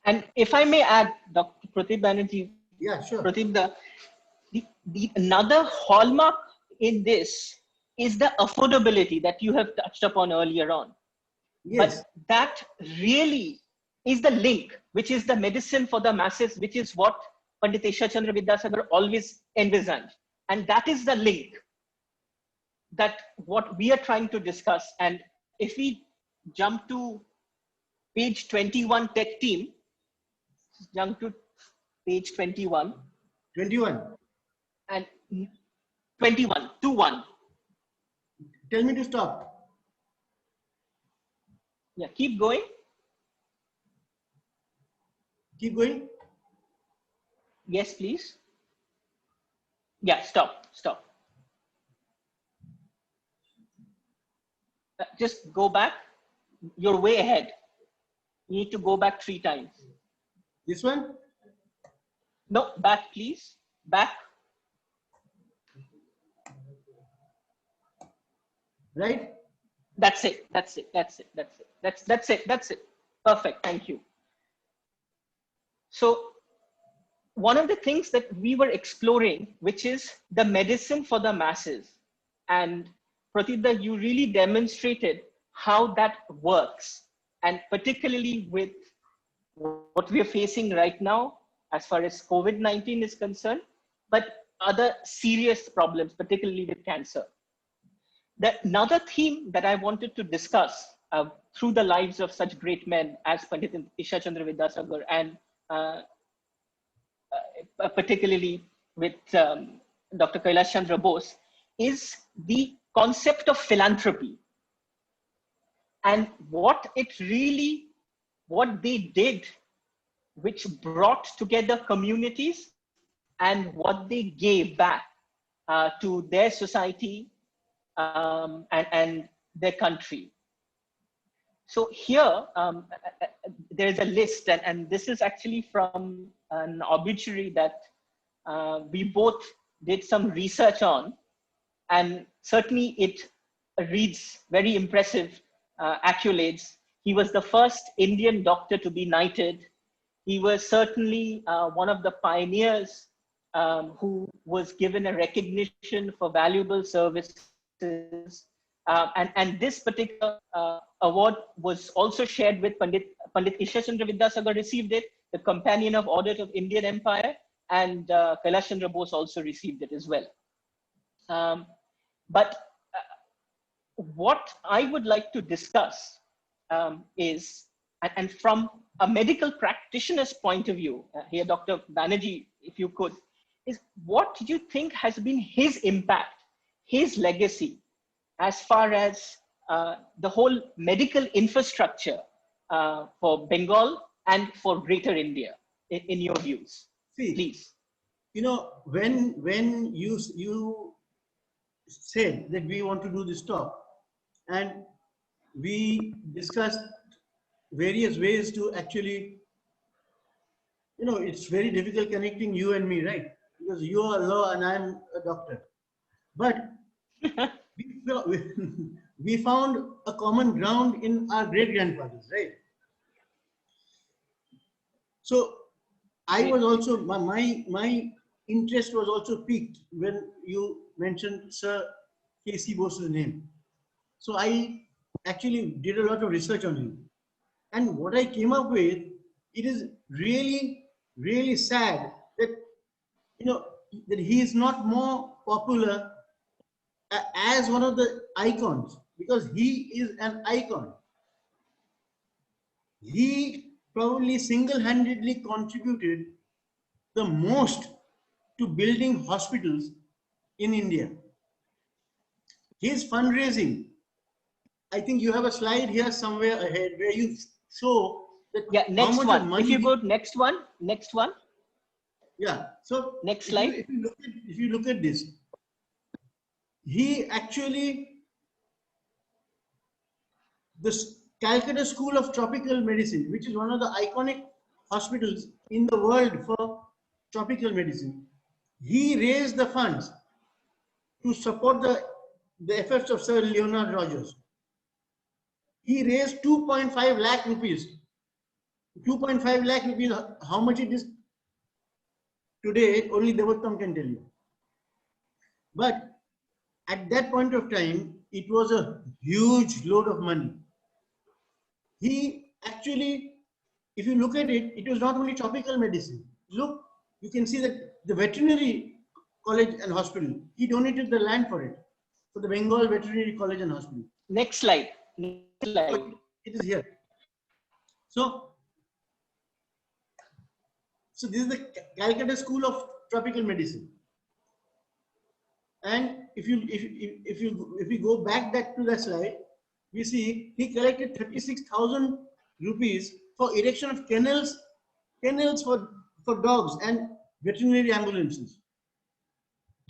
And if I may add, Dr. Pratip Banerjee, Yeah, sure. Pratip, the another hallmark in this is the affordability that you have touched upon earlier on. Yes. But that really is the link, which is the medicine for the masses, which is what Pandit Ishwar Chandra Vidyasagar always envisioned. And that is the link that what we are trying to discuss. And if we jump to page 21, tech team, jump to page 21. 21. And 21, 21. Tell me to stop. Yeah, keep going. Keep going. Yes, please. Yeah, stop. Just go back. You're way ahead. You need to go back 3 times. This one? No, back, please. Back. Right? That's it. Perfect. Thank you. So one of the things that we were exploring, which is the medicine for the masses. And Pratip, you really demonstrated how that works. And particularly with what we are facing right now, as far as COVID-19 is concerned, but other serious problems, particularly with cancer. Another theme that I wanted to discuss through the lives of such great men as Pandit Ishwar Chandra Vidyasagar and particularly with Dr. Kailash Chandra Bose is the concept of philanthropy and what they did, which brought together communities and what they gave back to their society and their country. So here, there's a list, and this is actually from an obituary that we both did some research on, and certainly it reads very impressive accolades. He was the first Indian doctor to be knighted. He was certainly one of the pioneers who was given a recognition for valuable services. And this particular award was also shared with Pandit Ishwar Chandra Vidyasagar received it, the Companion of Order of Indian Empire, and Kailash Chandra Bose also received it as well. But what I would like to discuss is, and from a medical practitioner's point of view, here, Dr. Banerjee, if you could, is what do you think has been his impact, his legacy, as far as the whole medical infrastructure for Bengal and for Greater India, in your views? See, please. You know, when you said that we want to do this talk, and we discussed various ways to actually, you know, it's very difficult connecting you and me, right? Because you are a law and I'm a doctor. But we found a common ground in our great-grandfathers, right? So I was also, my interest was also piqued when you mentioned Sir K.C. Bose's name. So I actually did a lot of research on him. And what I came up with, it is really, really sad that, you know, that he is not more popular as one of the icons, because he is an icon. He probably single-handedly contributed the most to building hospitals in India. His fundraising, I think you have a slide here somewhere ahead where you show that Next how much one. of money. If you go next one. Yeah. So next slide. If you look at this, he actually, the Calcutta School of Tropical Medicine, which is one of the iconic hospitals in the world for tropical medicine, he raised the funds to support the efforts of Sir Leonard Rogers. He raised 2.5 lakh rupees, 2.5 lakh rupees, how much it is today, only Debottam can tell you. But at that point of time, it was a huge load of money. He actually, if you look at it, it was not only tropical medicine. Look, you can see that the veterinary college and hospital, he donated the land for it, for the Bengal Veterinary College and Hospital. Next slide. Next slide. It is here. So this is the Calcutta School of Tropical Medicine. And if you go back to that slide, we see he collected 36,000 rupees for erection of kennels for dogs and veterinary ambulances.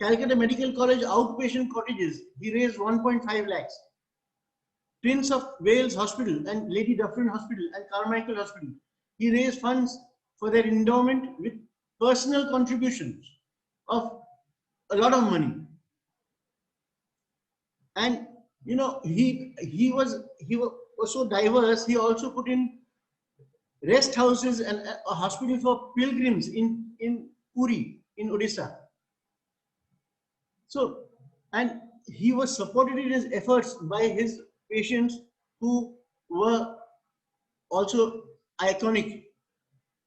Calcutta Medical College outpatient cottages, he raised 1.5 lakhs. Prince of Wales Hospital and Lady Dufferin Hospital and Carmichael Hospital, he raised funds for their endowment with personal contributions of a lot of money. And you know, he was so diverse. He also put in rest houses and a hospital for pilgrims in Puri in Odisha. So, and he was supported in his efforts by his patients who were also iconic,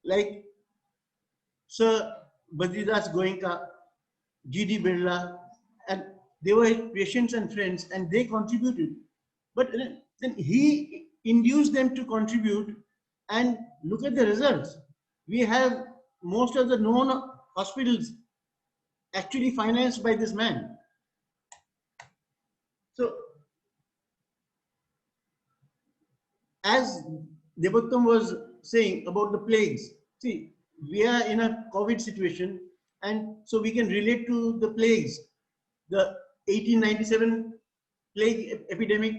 like Sir Badridas Goenka, G.D. Birla, and they were his patients and friends, and they contributed. But then he induced them to contribute, and look at the results. We have most of the known hospitals actually financed by this man. So, as Debottam was saying about the plagues, see, we are in a COVID situation, and so we can relate to the plagues. The 1897 plague epidemic,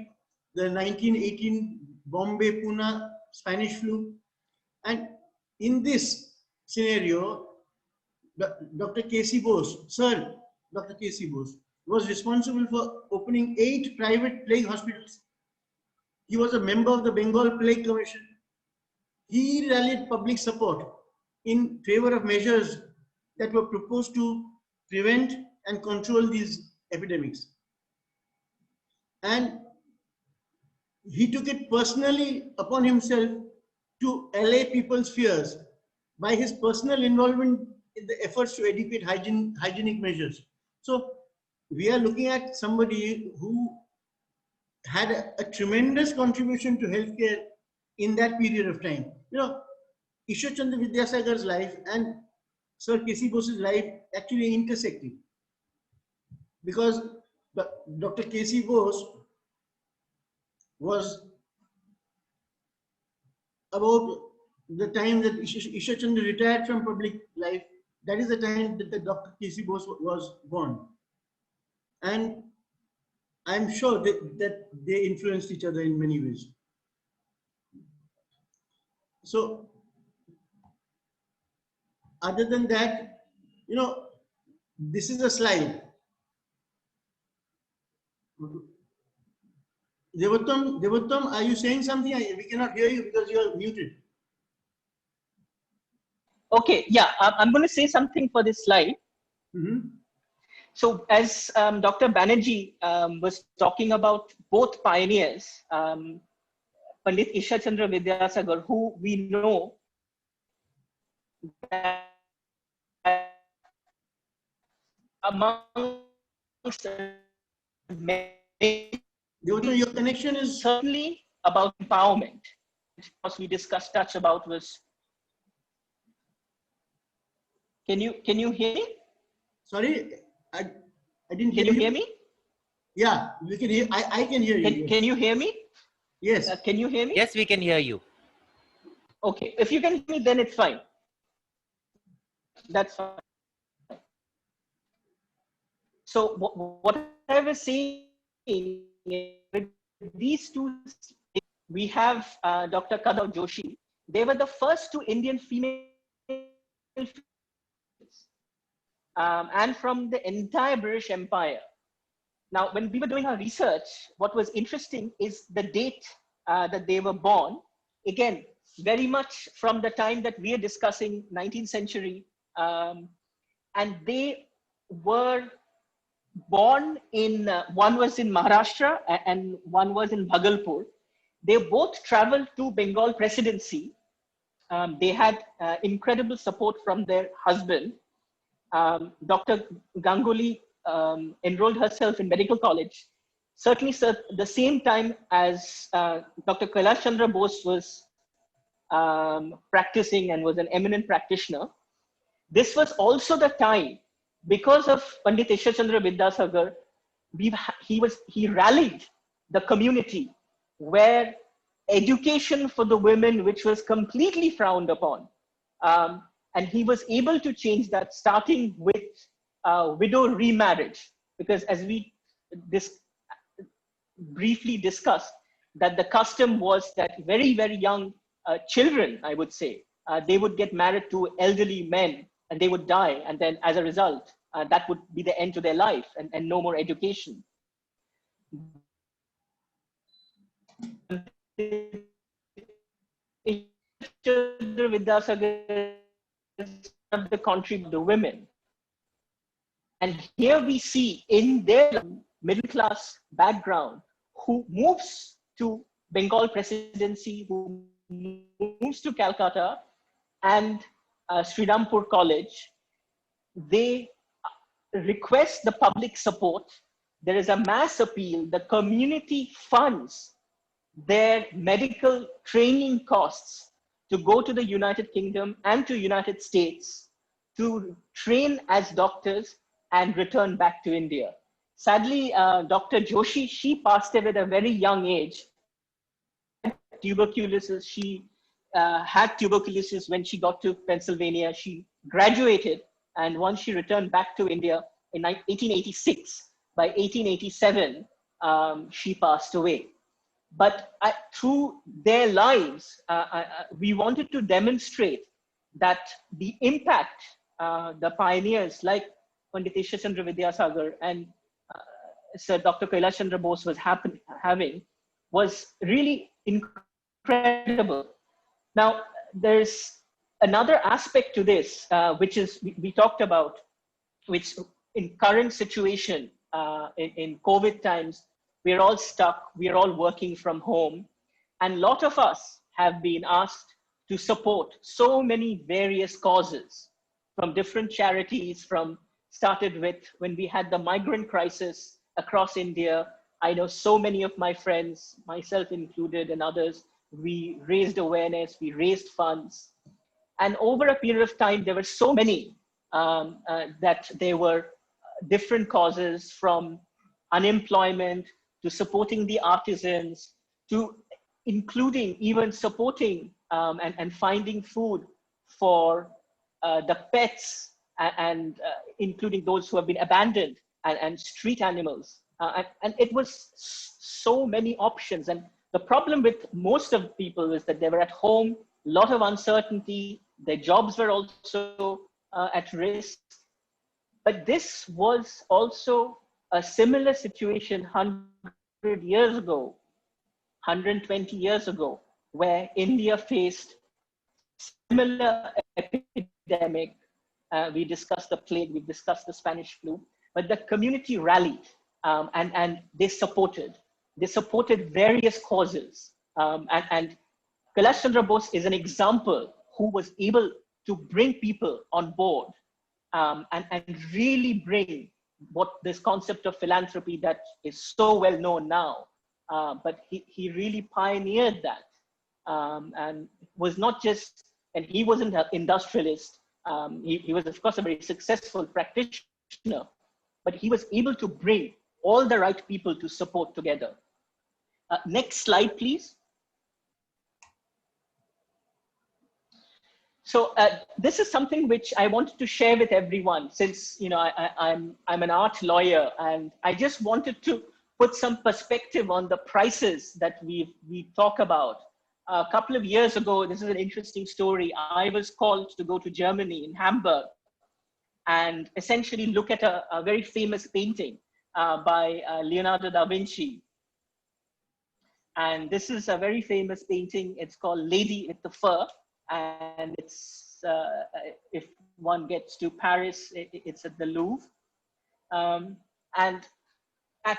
the 1918 Bombay Pune Spanish flu, and in this scenario, Dr. K.C. Bose, Sir Dr. K.C. Bose, was responsible for opening 8 private plague hospitals. He was a member of the Bengal Plague Commission. He rallied public support in favor of measures that were proposed to prevent and control these epidemics. And he took it personally upon himself to allay people's fears by his personal involvement in the efforts to educate hygienic measures. So we are looking at somebody who had a tremendous contribution to healthcare in that period of time. You know, Ishwar Chandra Vidyasagar's life and Sir K.C. Bose's life actually intersected, because Dr. K.C. Bose was about the time that Ishwar Chandra retired from public life. That is the time that the Dr. K.C. Bose was born. And I'm sure that they influenced each other in many ways. So, other than that, you know, this is a slide. Debottam, are you saying something? We cannot hear you because you are muted. Okay, yeah, I'm going to say something for this slide. Mm-hmm. So as Dr. Banerjee was talking about both pioneers, Pandit Ishwar Chandra Vidyasagar, who we know that amongst many, Debottam, your connection is certainly about empowerment. As we discussed, touch about was. Can you hear me? sorry, I didn't Can hear you hear me? Yeah, we can hear. I can hear you. Can you hear me? Yes. Can you hear me? Yes, we can hear you. Okay, if you can hear me, then it's fine. That's fine. So what I was saying is, these two, we have Dr. Kadam Joshi. They were the first 2 Indian female and from the entire British Empire. Now, when we were doing our research, what was interesting is the date that they were born. again, very much from the time that we are discussing, 19th century, and they were born in, one was in Maharashtra and one was in Bhagalpur. They both traveled to Bengal presidency. They had incredible support from their husband. Dr. Ganguly enrolled herself in medical college, certainly the same time as Dr. Kailash Chandra Bose was practicing and was an eminent practitioner. This was also the time, because of Pandit Ishwar Chandra Vidyasagar, he rallied the community where education for the women, which was completely frowned upon, and he was able to change that, starting with widow remarriage, because as we briefly discussed, that the custom was that very, very young children, I would say, they would get married to elderly men and they would die. And then as a result, that would be the end to their life, and no more education. Vidyasagar the contribute the women. And here we see in their middle class background, who moves to Bengal presidency, who moves to Calcutta and Srirampur College, they request the public support. There is a mass appeal. The community funds their medical training costs to go to the United Kingdom and to United States to train as doctors and return back to India. Sadly, Dr. Joshi, she passed away at a very young age. Tuberculosis, she had tuberculosis when she got to Pennsylvania. She graduated, and once she returned back to India in 1886, by 1887, she passed away. But through their lives, we wanted to demonstrate that the impact the pioneers like Pandit Ishwar Chandra Vidyasagar and Sir Dr. Kailash Chandra Bose was having was really incredible. Now, there's another aspect to this, which is we talked about, which in current situation, in COVID times, we're all stuck, we're all working from home. And a lot of us have been asked to support so many various causes from different charities, started with when we had the migrant crisis across India. I know so many of my friends, myself included and others, we raised awareness, we raised funds. And over a period of time, there were so many that there were different causes, from unemployment to supporting the artisans, to including even supporting and finding food for the pets, and including those who have been abandoned, and street animals. And it was so many options. And the problem with most of people is that they were at home, a lot of uncertainty, their jobs were also at risk. But this was also a similar situation 100 years ago, 120 years ago, where India faced similar epidemic. We discussed the plague, we discussed the Spanish flu, but the community rallied and they supported various causes. And Kailash Chandra Bose is an example who was able to bring people on board and really bring what this concept of philanthropy that is so well known now. But he really pioneered that, and was not just, and he wasn't an industrialist. He was, of course, a very successful practitioner, but he was able to bring all the right people to support together. Next slide, please. So this is something which I wanted to share with everyone, since I'm an art lawyer, and I just wanted to put some perspective on the prices that we talk about. A couple of years ago, this is an interesting story. I was called to go to Germany, in Hamburg, and essentially look at a very famous painting by Leonardo da Vinci. And this is a very famous painting. It's called Lady with the Fur. And it's, if one gets to Paris, it's at the Louvre. And at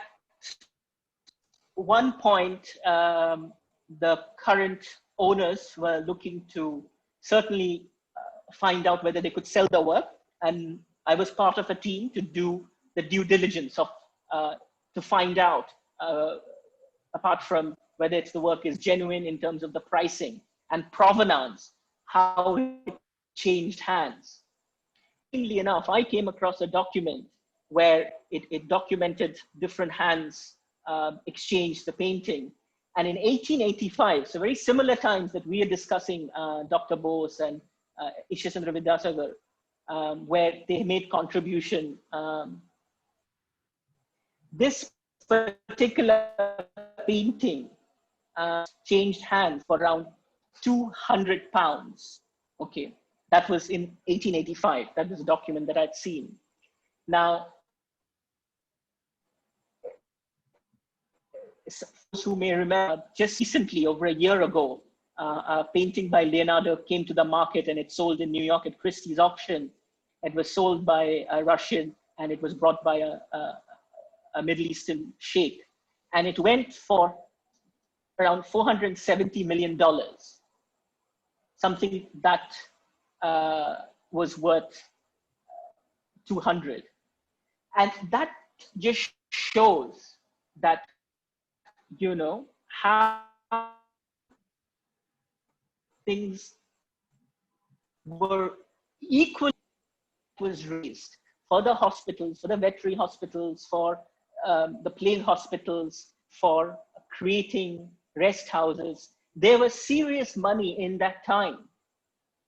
one point, the current owners were looking to certainly find out whether they could sell the work. And I was part of a team to do the due diligence of, to find out, apart from whether the work is genuine in terms of the pricing and provenance, how it changed hands. Interestingly enough, I came across a document where it documented different hands exchanged the painting. And in 1885, so very similar times that we are discussing Dr. Bose and Ishwar Chandra Vidyasagar, where they made contribution. This particular painting changed hands for around 200 pounds. Okay, that was in 1885. That was a document that I'd seen. Now, those who may remember, just recently, over a year ago, a painting by Leonardo came to the market and it sold in New York at Christie's auction. It was sold by a Russian and it was brought by a Middle Eastern sheikh. And it went for around $470 million, something that was worth 200. And that just shows that, you know, how things were equally was raised for the hospitals, for the veterinary hospitals, for the plague hospitals, for creating rest houses. There was serious money in that time,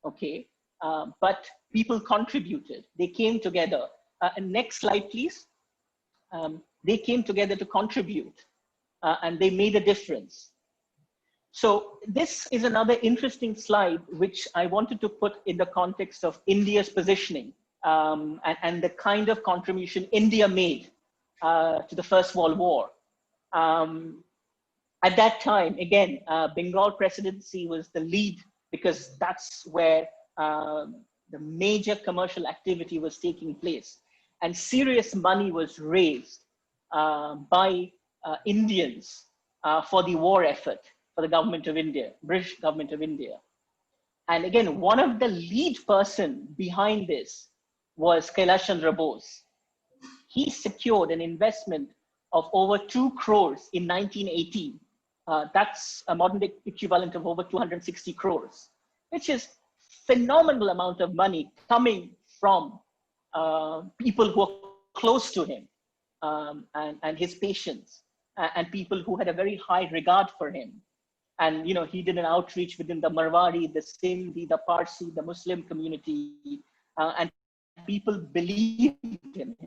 okay? But people contributed, they came together. Next slide, please. They came together to contribute and they made a difference. So this is another interesting slide, which I wanted to put in the context of India's positioning and the kind of contribution India made to the First World War. At that time, again, Bengal presidency was the lead because that's where the major commercial activity was taking place. And serious money was raised by Indians for the war effort for the government of India, British government of India. And again, one of the lead person behind this was Kailash Chandra Bose. He secured an investment of over 2 crores in 1918. That's a modern day equivalent of over 260 crores, which is phenomenal amount of money coming from people who are close to him and his patients and people who had a very high regard for him. And, you know, he did an outreach within the Marwari, the Sindhi, the Parsi, the Muslim community, and people believed in him.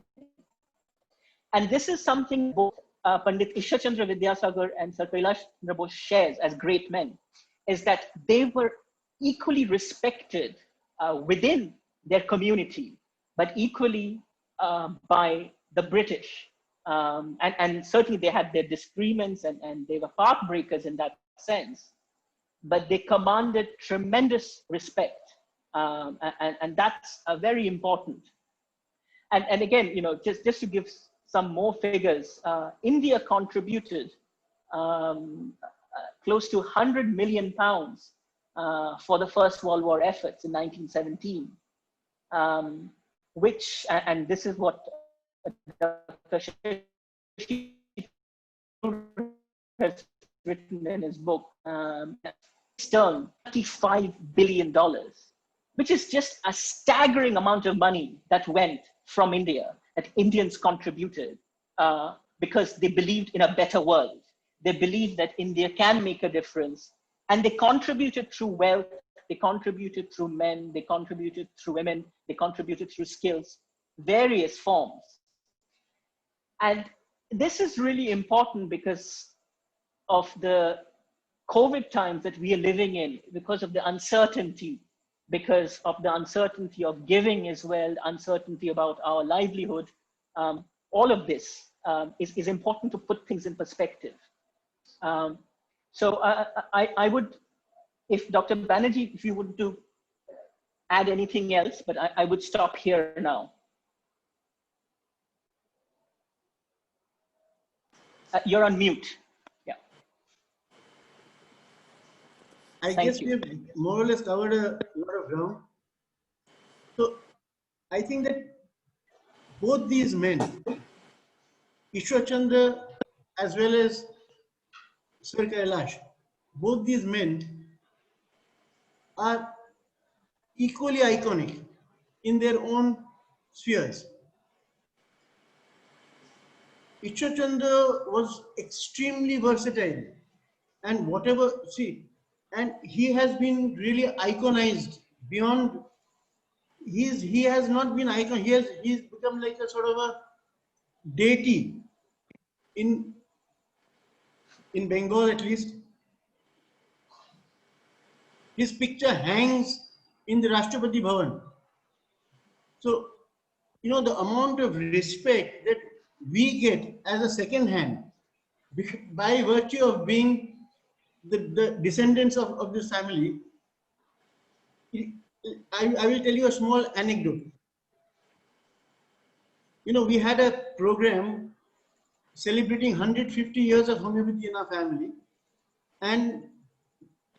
And this is something both Pandit Ishwar Chandra Vidyasagar and Sir Kailash Chandra Bose shares as great men, is that they were equally respected within their community, but equally by the British. And certainly they had their disagreements and they were path breakers in that sense, but they commanded tremendous respect. And that's very important. And again, you know, just to give some more figures, India contributed close to 100 million pounds for the First World War efforts in 1917, which, and this is what Dr. has written in his book, turned $35 billion, which is just a staggering amount of money that went from India, that Indians contributed because they believed in a better world. They believed that India can make a difference, and they contributed through wealth, they contributed through men, they contributed through women, they contributed through skills, various forms. And this is really important because of the COVID times that we are living in, because of the uncertainty, because of the uncertainty of giving as well, uncertainty about our livelihood. All of this is important to put things in perspective. So I would, if Dr. Banerjee, if you would to add anything else, but I would stop here now. You're on mute. Yeah. I Thank guess you. we have more or less covered a lot of ground. So I think that both these men, Ishwar Chandra as well as Sir Kailash, both these men are equally iconic in their own spheres. Ishwar Chandra was extremely versatile, and whatever, see, and he has been really iconized beyond. He has not been icon. He's become like a sort of a deity in Bengal at least. His picture hangs in the Rashtrapati Bhavan. So, you know, the amount of respect that we get as a second hand by virtue of being the descendants of this family. I will tell you a small anecdote. You know, we had a program celebrating 150 years of homeopathy in our family, and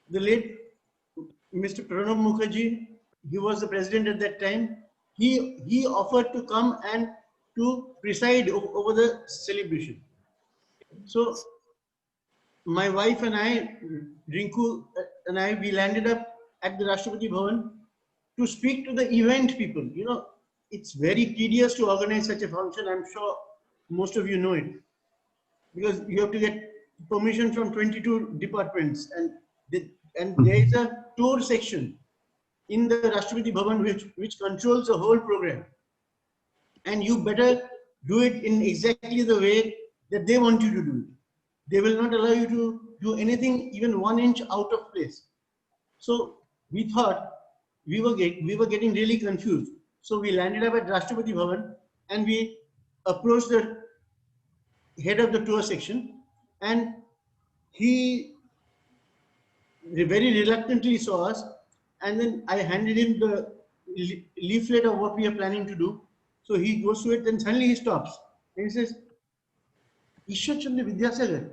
the late Mr. Pranab Mukherjee, he was the president at that time. He offered to come and to preside over the celebration. So my wife and I, Rinku and I, we landed up at the Rashtrapati Bhavan to speak to the event people. You know, it's very tedious to organize such a function. I'm sure most of you know it, because you have to get permission from 22 departments, and there is a tour section in the Rashtrapati Bhavan which controls the whole program. And you better do it in exactly the way that they want you to do it. They will not allow you to do anything even 1 inch out of place. So we thought we were getting really confused. So we landed up at Rashtrapati Bhavan and we approached the head of the tour section, and he very reluctantly saw us, and then I handed him the leaflet of what we are planning to do. So he goes to it, and suddenly he stops and he says, Ishwar Chandra Vidyasagar.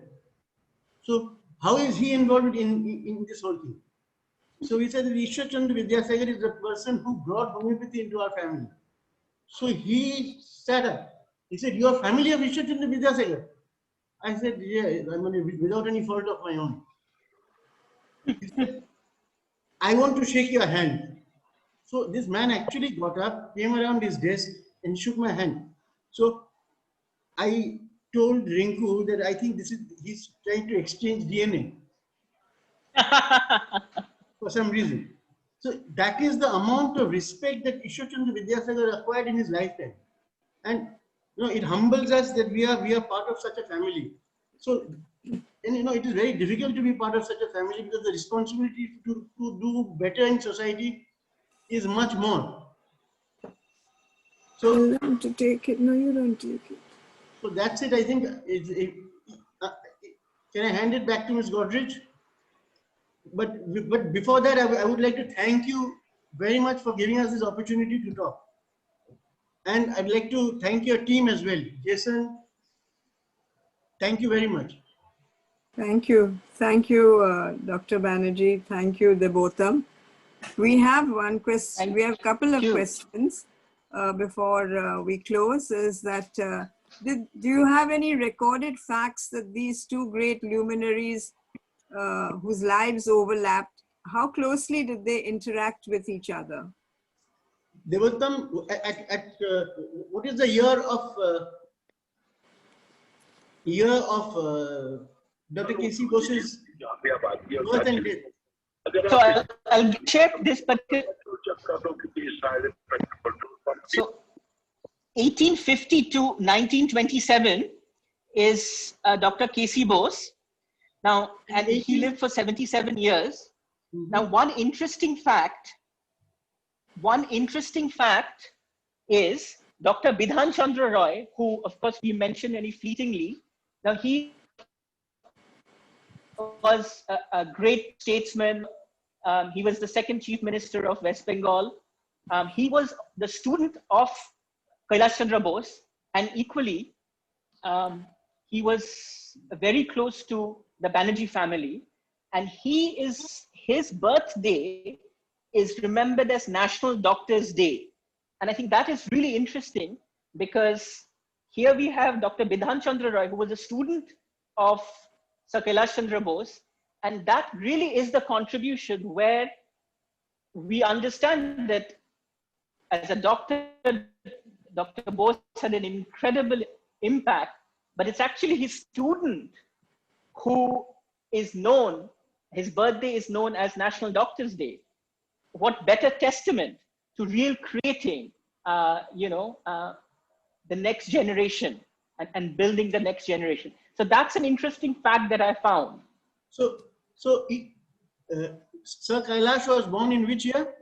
So how is he involved in this whole thing? So we said that Ishwar Chandra Vidyasagar is the person who brought homeopathy into our family. So he sat up. He said, you are family of Ishwar Chandra Vidyasagar? I said, yeah, I mean, without any fault of my own. He said, I want to shake your hand. So this man actually got up, came around his desk and shook my hand. So I told Rinku that I think he's trying to exchange DNA for some reason. So that is the amount of respect that Ishwar Chandra Vidyasagar acquired in his lifetime. And you know, it humbles us that we are part of such a family. So, and you know, it is very difficult to be part of such a family because the responsibility to do better in society is much more. So, Tell them to take it. No, you don't take it. so that's it. I think. Can I hand it back to Ms. Godrej? But before that, I would like to thank you very much for giving us this opportunity to talk. And I'd like to thank your team as well. Jason, thank you very much. Thank you. Thank you, Dr. Banerjee. Thank you, Debottam. We have one question. We have a couple of questions before we close. Is that do you have any recorded facts that these two great luminaries whose lives overlapped, how closely did they interact with each other? Debottam, what is the year of Dr. K.C. Bose's birth and death? So I'll share this particular. So 1850 to 1927 is Dr. K.C. Bose. Now, and he lived for 77 years. Mm-hmm. Now, one interesting fact is Dr. Bidhan Chandra Roy, who of course we mentioned very fleetingly. Now he was a great statesman. He was the second chief minister of West Bengal. He was the student of Kailash Chandra Bose, and equally, he was very close to the Banerjee family. And his birthday is remembered as National Doctors' Day. And I think that is really interesting, because here we have Dr. Bidhan Chandra Roy, who was a student of Sir Kailash Chandra Bose. And that really is the contribution where we understand that as a doctor, Dr. Bose had an incredible impact, but it's actually his student who is known, his birthday is known as National Doctors' Day. What better testament to real creating, the next generation and building the next generation. So that's an interesting fact that I found. So Sir Kailash was born in which year?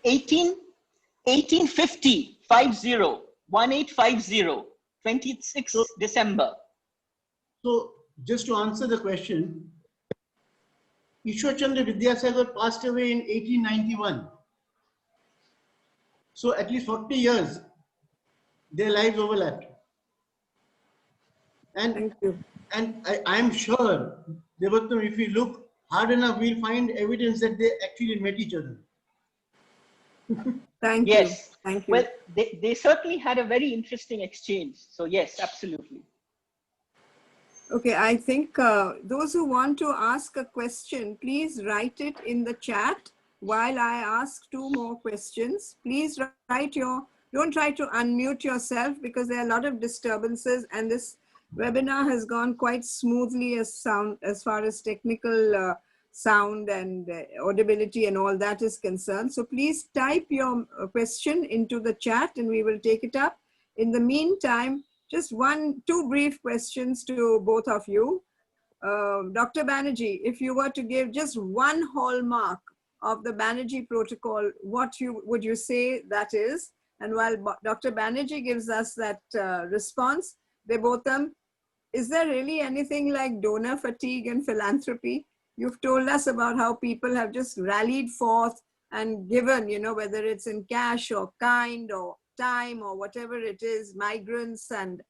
1850, 1850, 26 December. So just to answer the question, Ishwar Chandra Vidyasagar passed away in 1891. So at least 40 years, their lives overlapped. Thank you. And I'm sure, Debottam, if we look hard enough, we'll find evidence that they actually met each other. Thank Yes. you. Thank you. Well, they certainly had a very interesting exchange. So yes, absolutely. Okay, I think those who want to ask a question, please write it in the chat while I ask two more questions. Please don't try to unmute yourself, because there are a lot of disturbances, and this webinar has gone quite smoothly as far as technical sound and audibility and all that is concerned. So please type your question into the chat and we will take it up. In the meantime, just two brief questions to both of you. Dr. Banerjee, if you were to give just one hallmark of the Banerjee Protocol, what would you say that is? And while Dr. Banerjee gives us that response, Debottam, is there really anything like donor fatigue and philanthropy? You've told us about how people have just rallied forth and given, whether it's in cash or kind or time or whatever it is, migrants and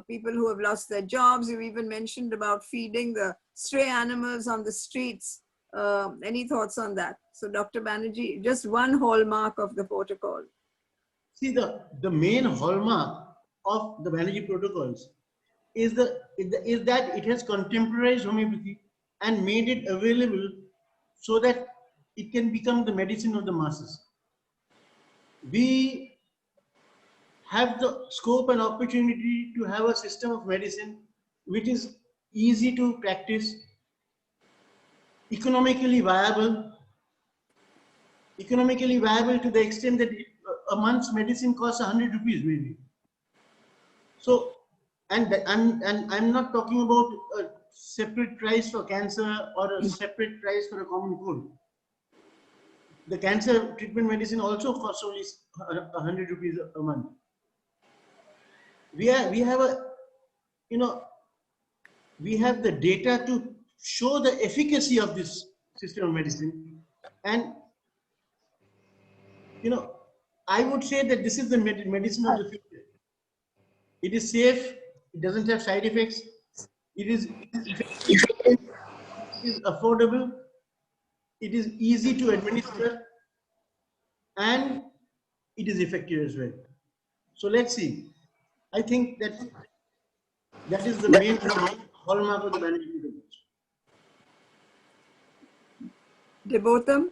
people who have lost their jobs. You even mentioned about feeding the stray animals on the streets. Any thoughts on that? So Dr. Banerjee, just one hallmark of the protocol. See, the main hallmark of the Banerjee Protocols is that it has contemporized homeopathy and made it available so that it can become the medicine of the masses. We have the scope and opportunity to have a system of medicine which is easy to practice, economically viable to the extent that a month's medicine costs 100 rupees maybe. So, and I'm not talking about a separate price for cancer or a separate price for a common cold. The cancer treatment medicine also costs only 100 rupees a month. We have the data to show the efficacy of this system of medicine, and I would say that this is the medicine of the future. It is safe. It doesn't have side effects. It is affordable. It is easy to administer, and it is effective as well. So let's see. I think that is the main hallmark of the Banerjee Protocols. Debottam?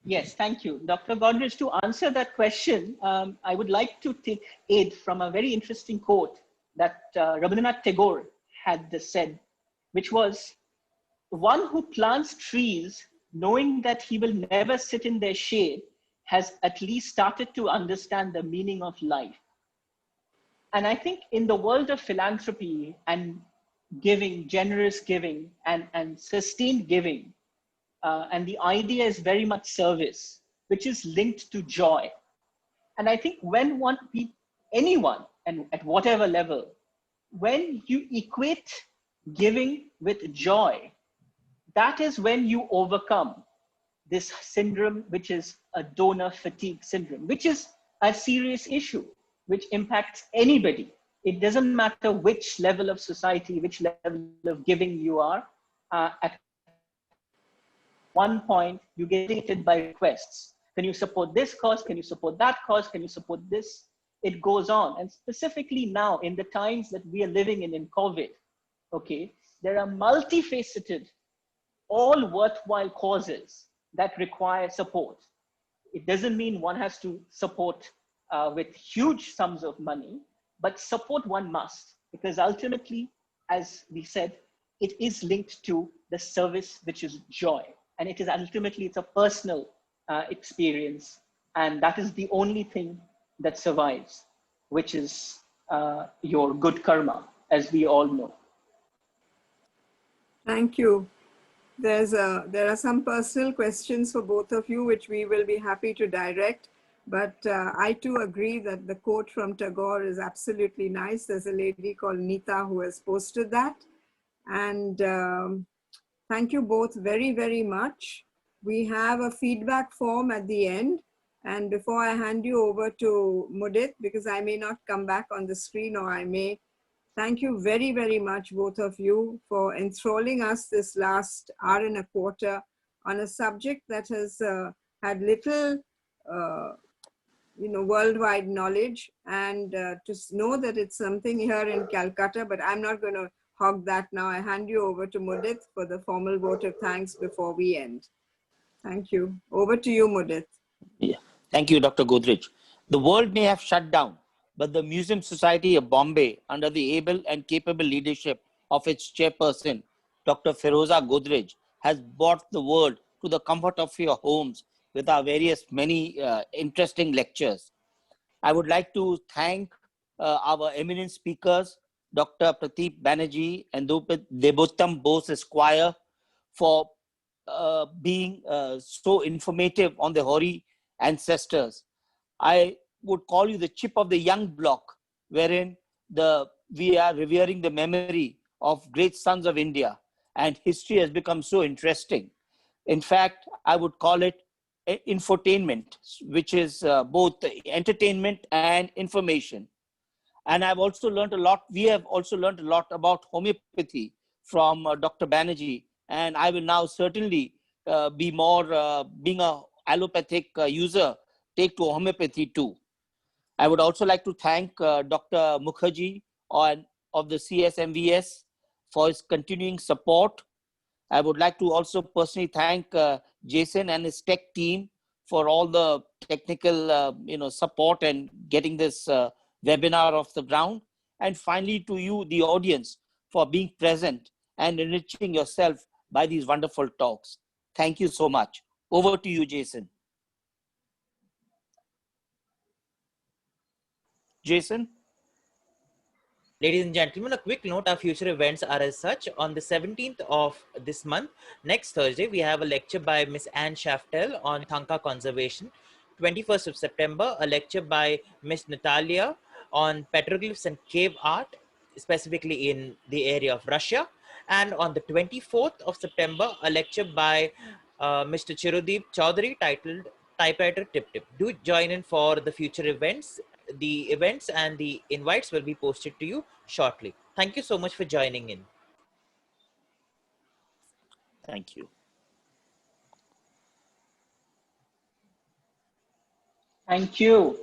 Yes, thank you. Dr. Godrej, to answer that question, I would like to take aid from a very interesting quote that Rabindranath Tagore had said, which was, "One who plants trees knowing that he will never sit in their shade has at least started to understand the meaning of life." And I think in the world of philanthropy and giving, generous giving and sustained giving, and the idea is very much service, which is linked to joy. And I think when anyone and at whatever level, when you equate giving with joy, that is when you overcome this syndrome, which is a donor fatigue syndrome, which is a serious issue, which impacts anybody. It doesn't matter which level of society, which level of giving you are. At one point, you get inundated by requests. Can you support this cause? Can you support that cause? Can you support this? It goes on. And specifically now, in the times that we are living in COVID, okay, there are multifaceted, all worthwhile causes that require support. It doesn't mean one has to support with huge sums of money, but support one must, because ultimately, as we said, it is linked to the service, which is joy. And it is ultimately, it's a personal experience. And that is the only thing that survives, which is your good karma, as we all know. Thank you. There are some personal questions for both of you, which we will be happy to direct. But I too agree that the quote from Tagore is absolutely nice. There's a lady called Neeta who has posted that. And thank you both very, very much. We have a feedback form at the end. And before I hand you over to Mudit, because I may not come back on the screen, or I may, thank you very, very much, both of you, for enthralling us this last hour and a quarter on a subject that has had little, worldwide knowledge, and to know that it's something here in Calcutta, but I'm not going to hog that now. I hand you over to Mudit for the formal vote of thanks before we end. Thank you. Over to you, Mudit. Yeah. Thank you, Dr. Godrej. The world may have shut down, but the Museum Society of Bombay, under the able and capable leadership of its chairperson, Dr. Feroza Godrej, has brought the world to the comfort of your homes with our many interesting lectures. I would like to thank our eminent speakers, Dr. Pratip Banerjee and Debottam Bose Esquire, for being so informative on the hoary ancestors. I would call you the chip of the young block, wherein we are revering the memory of great sons of India, and history has become so interesting. In fact, I would call it infotainment, which is both entertainment and information. And I've also learned a lot. We have also learned a lot about homeopathy from Dr. Banerjee, and I will now certainly be more, being a allopathic user, take to homeopathy too. I would also like to thank Dr. Mukherjee of the CSMVS for his continuing support. I would like to also personally thank Jason and his tech team for all the technical support and getting this webinar off the ground. And finally, to you, the audience, for being present and enriching yourself by these wonderful talks. Thank you so much. Over to you, Jason. Jason? Ladies and gentlemen, a quick note, our future events are as such. On the 17th of this month, next Thursday, we have a lecture by Miss Anne Shaftel on Thanka conservation. 21st of September, a lecture by Miss Natalia on petroglyphs and cave art, specifically in the area of Russia. And on the 24th of September, a lecture by Mr. Chirudeep Chaudhary titled Typewriter Tip Tip. Do join in for the future events. The events and the invites will be posted to you shortly. Thank you so much for joining in. Thank you. Thank you.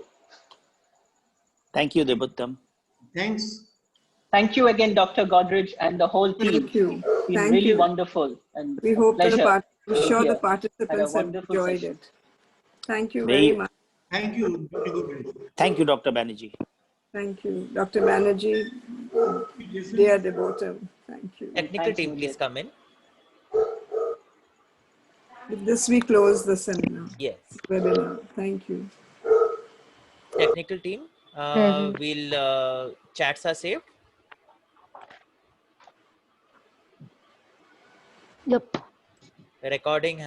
Thank you, Debottam. Thanks. Thank you again, Dr. Godrej and the whole team. Thank you. It's been Thank really you. wonderful and We hope that I'm sure the Had a participants have wonderful enjoyed session. it. Thank you very much. Thank you, Dr. Godrej. Thank you, Dr. Banerjee. Thank you, Dr. Banerjee, dear Debottam. Thank you. Technical Thanks, team, Mudit. please come in. With this, we close the seminar. Yes. Webinar. Thank you. Technical team, chats are saved. Yep. Recording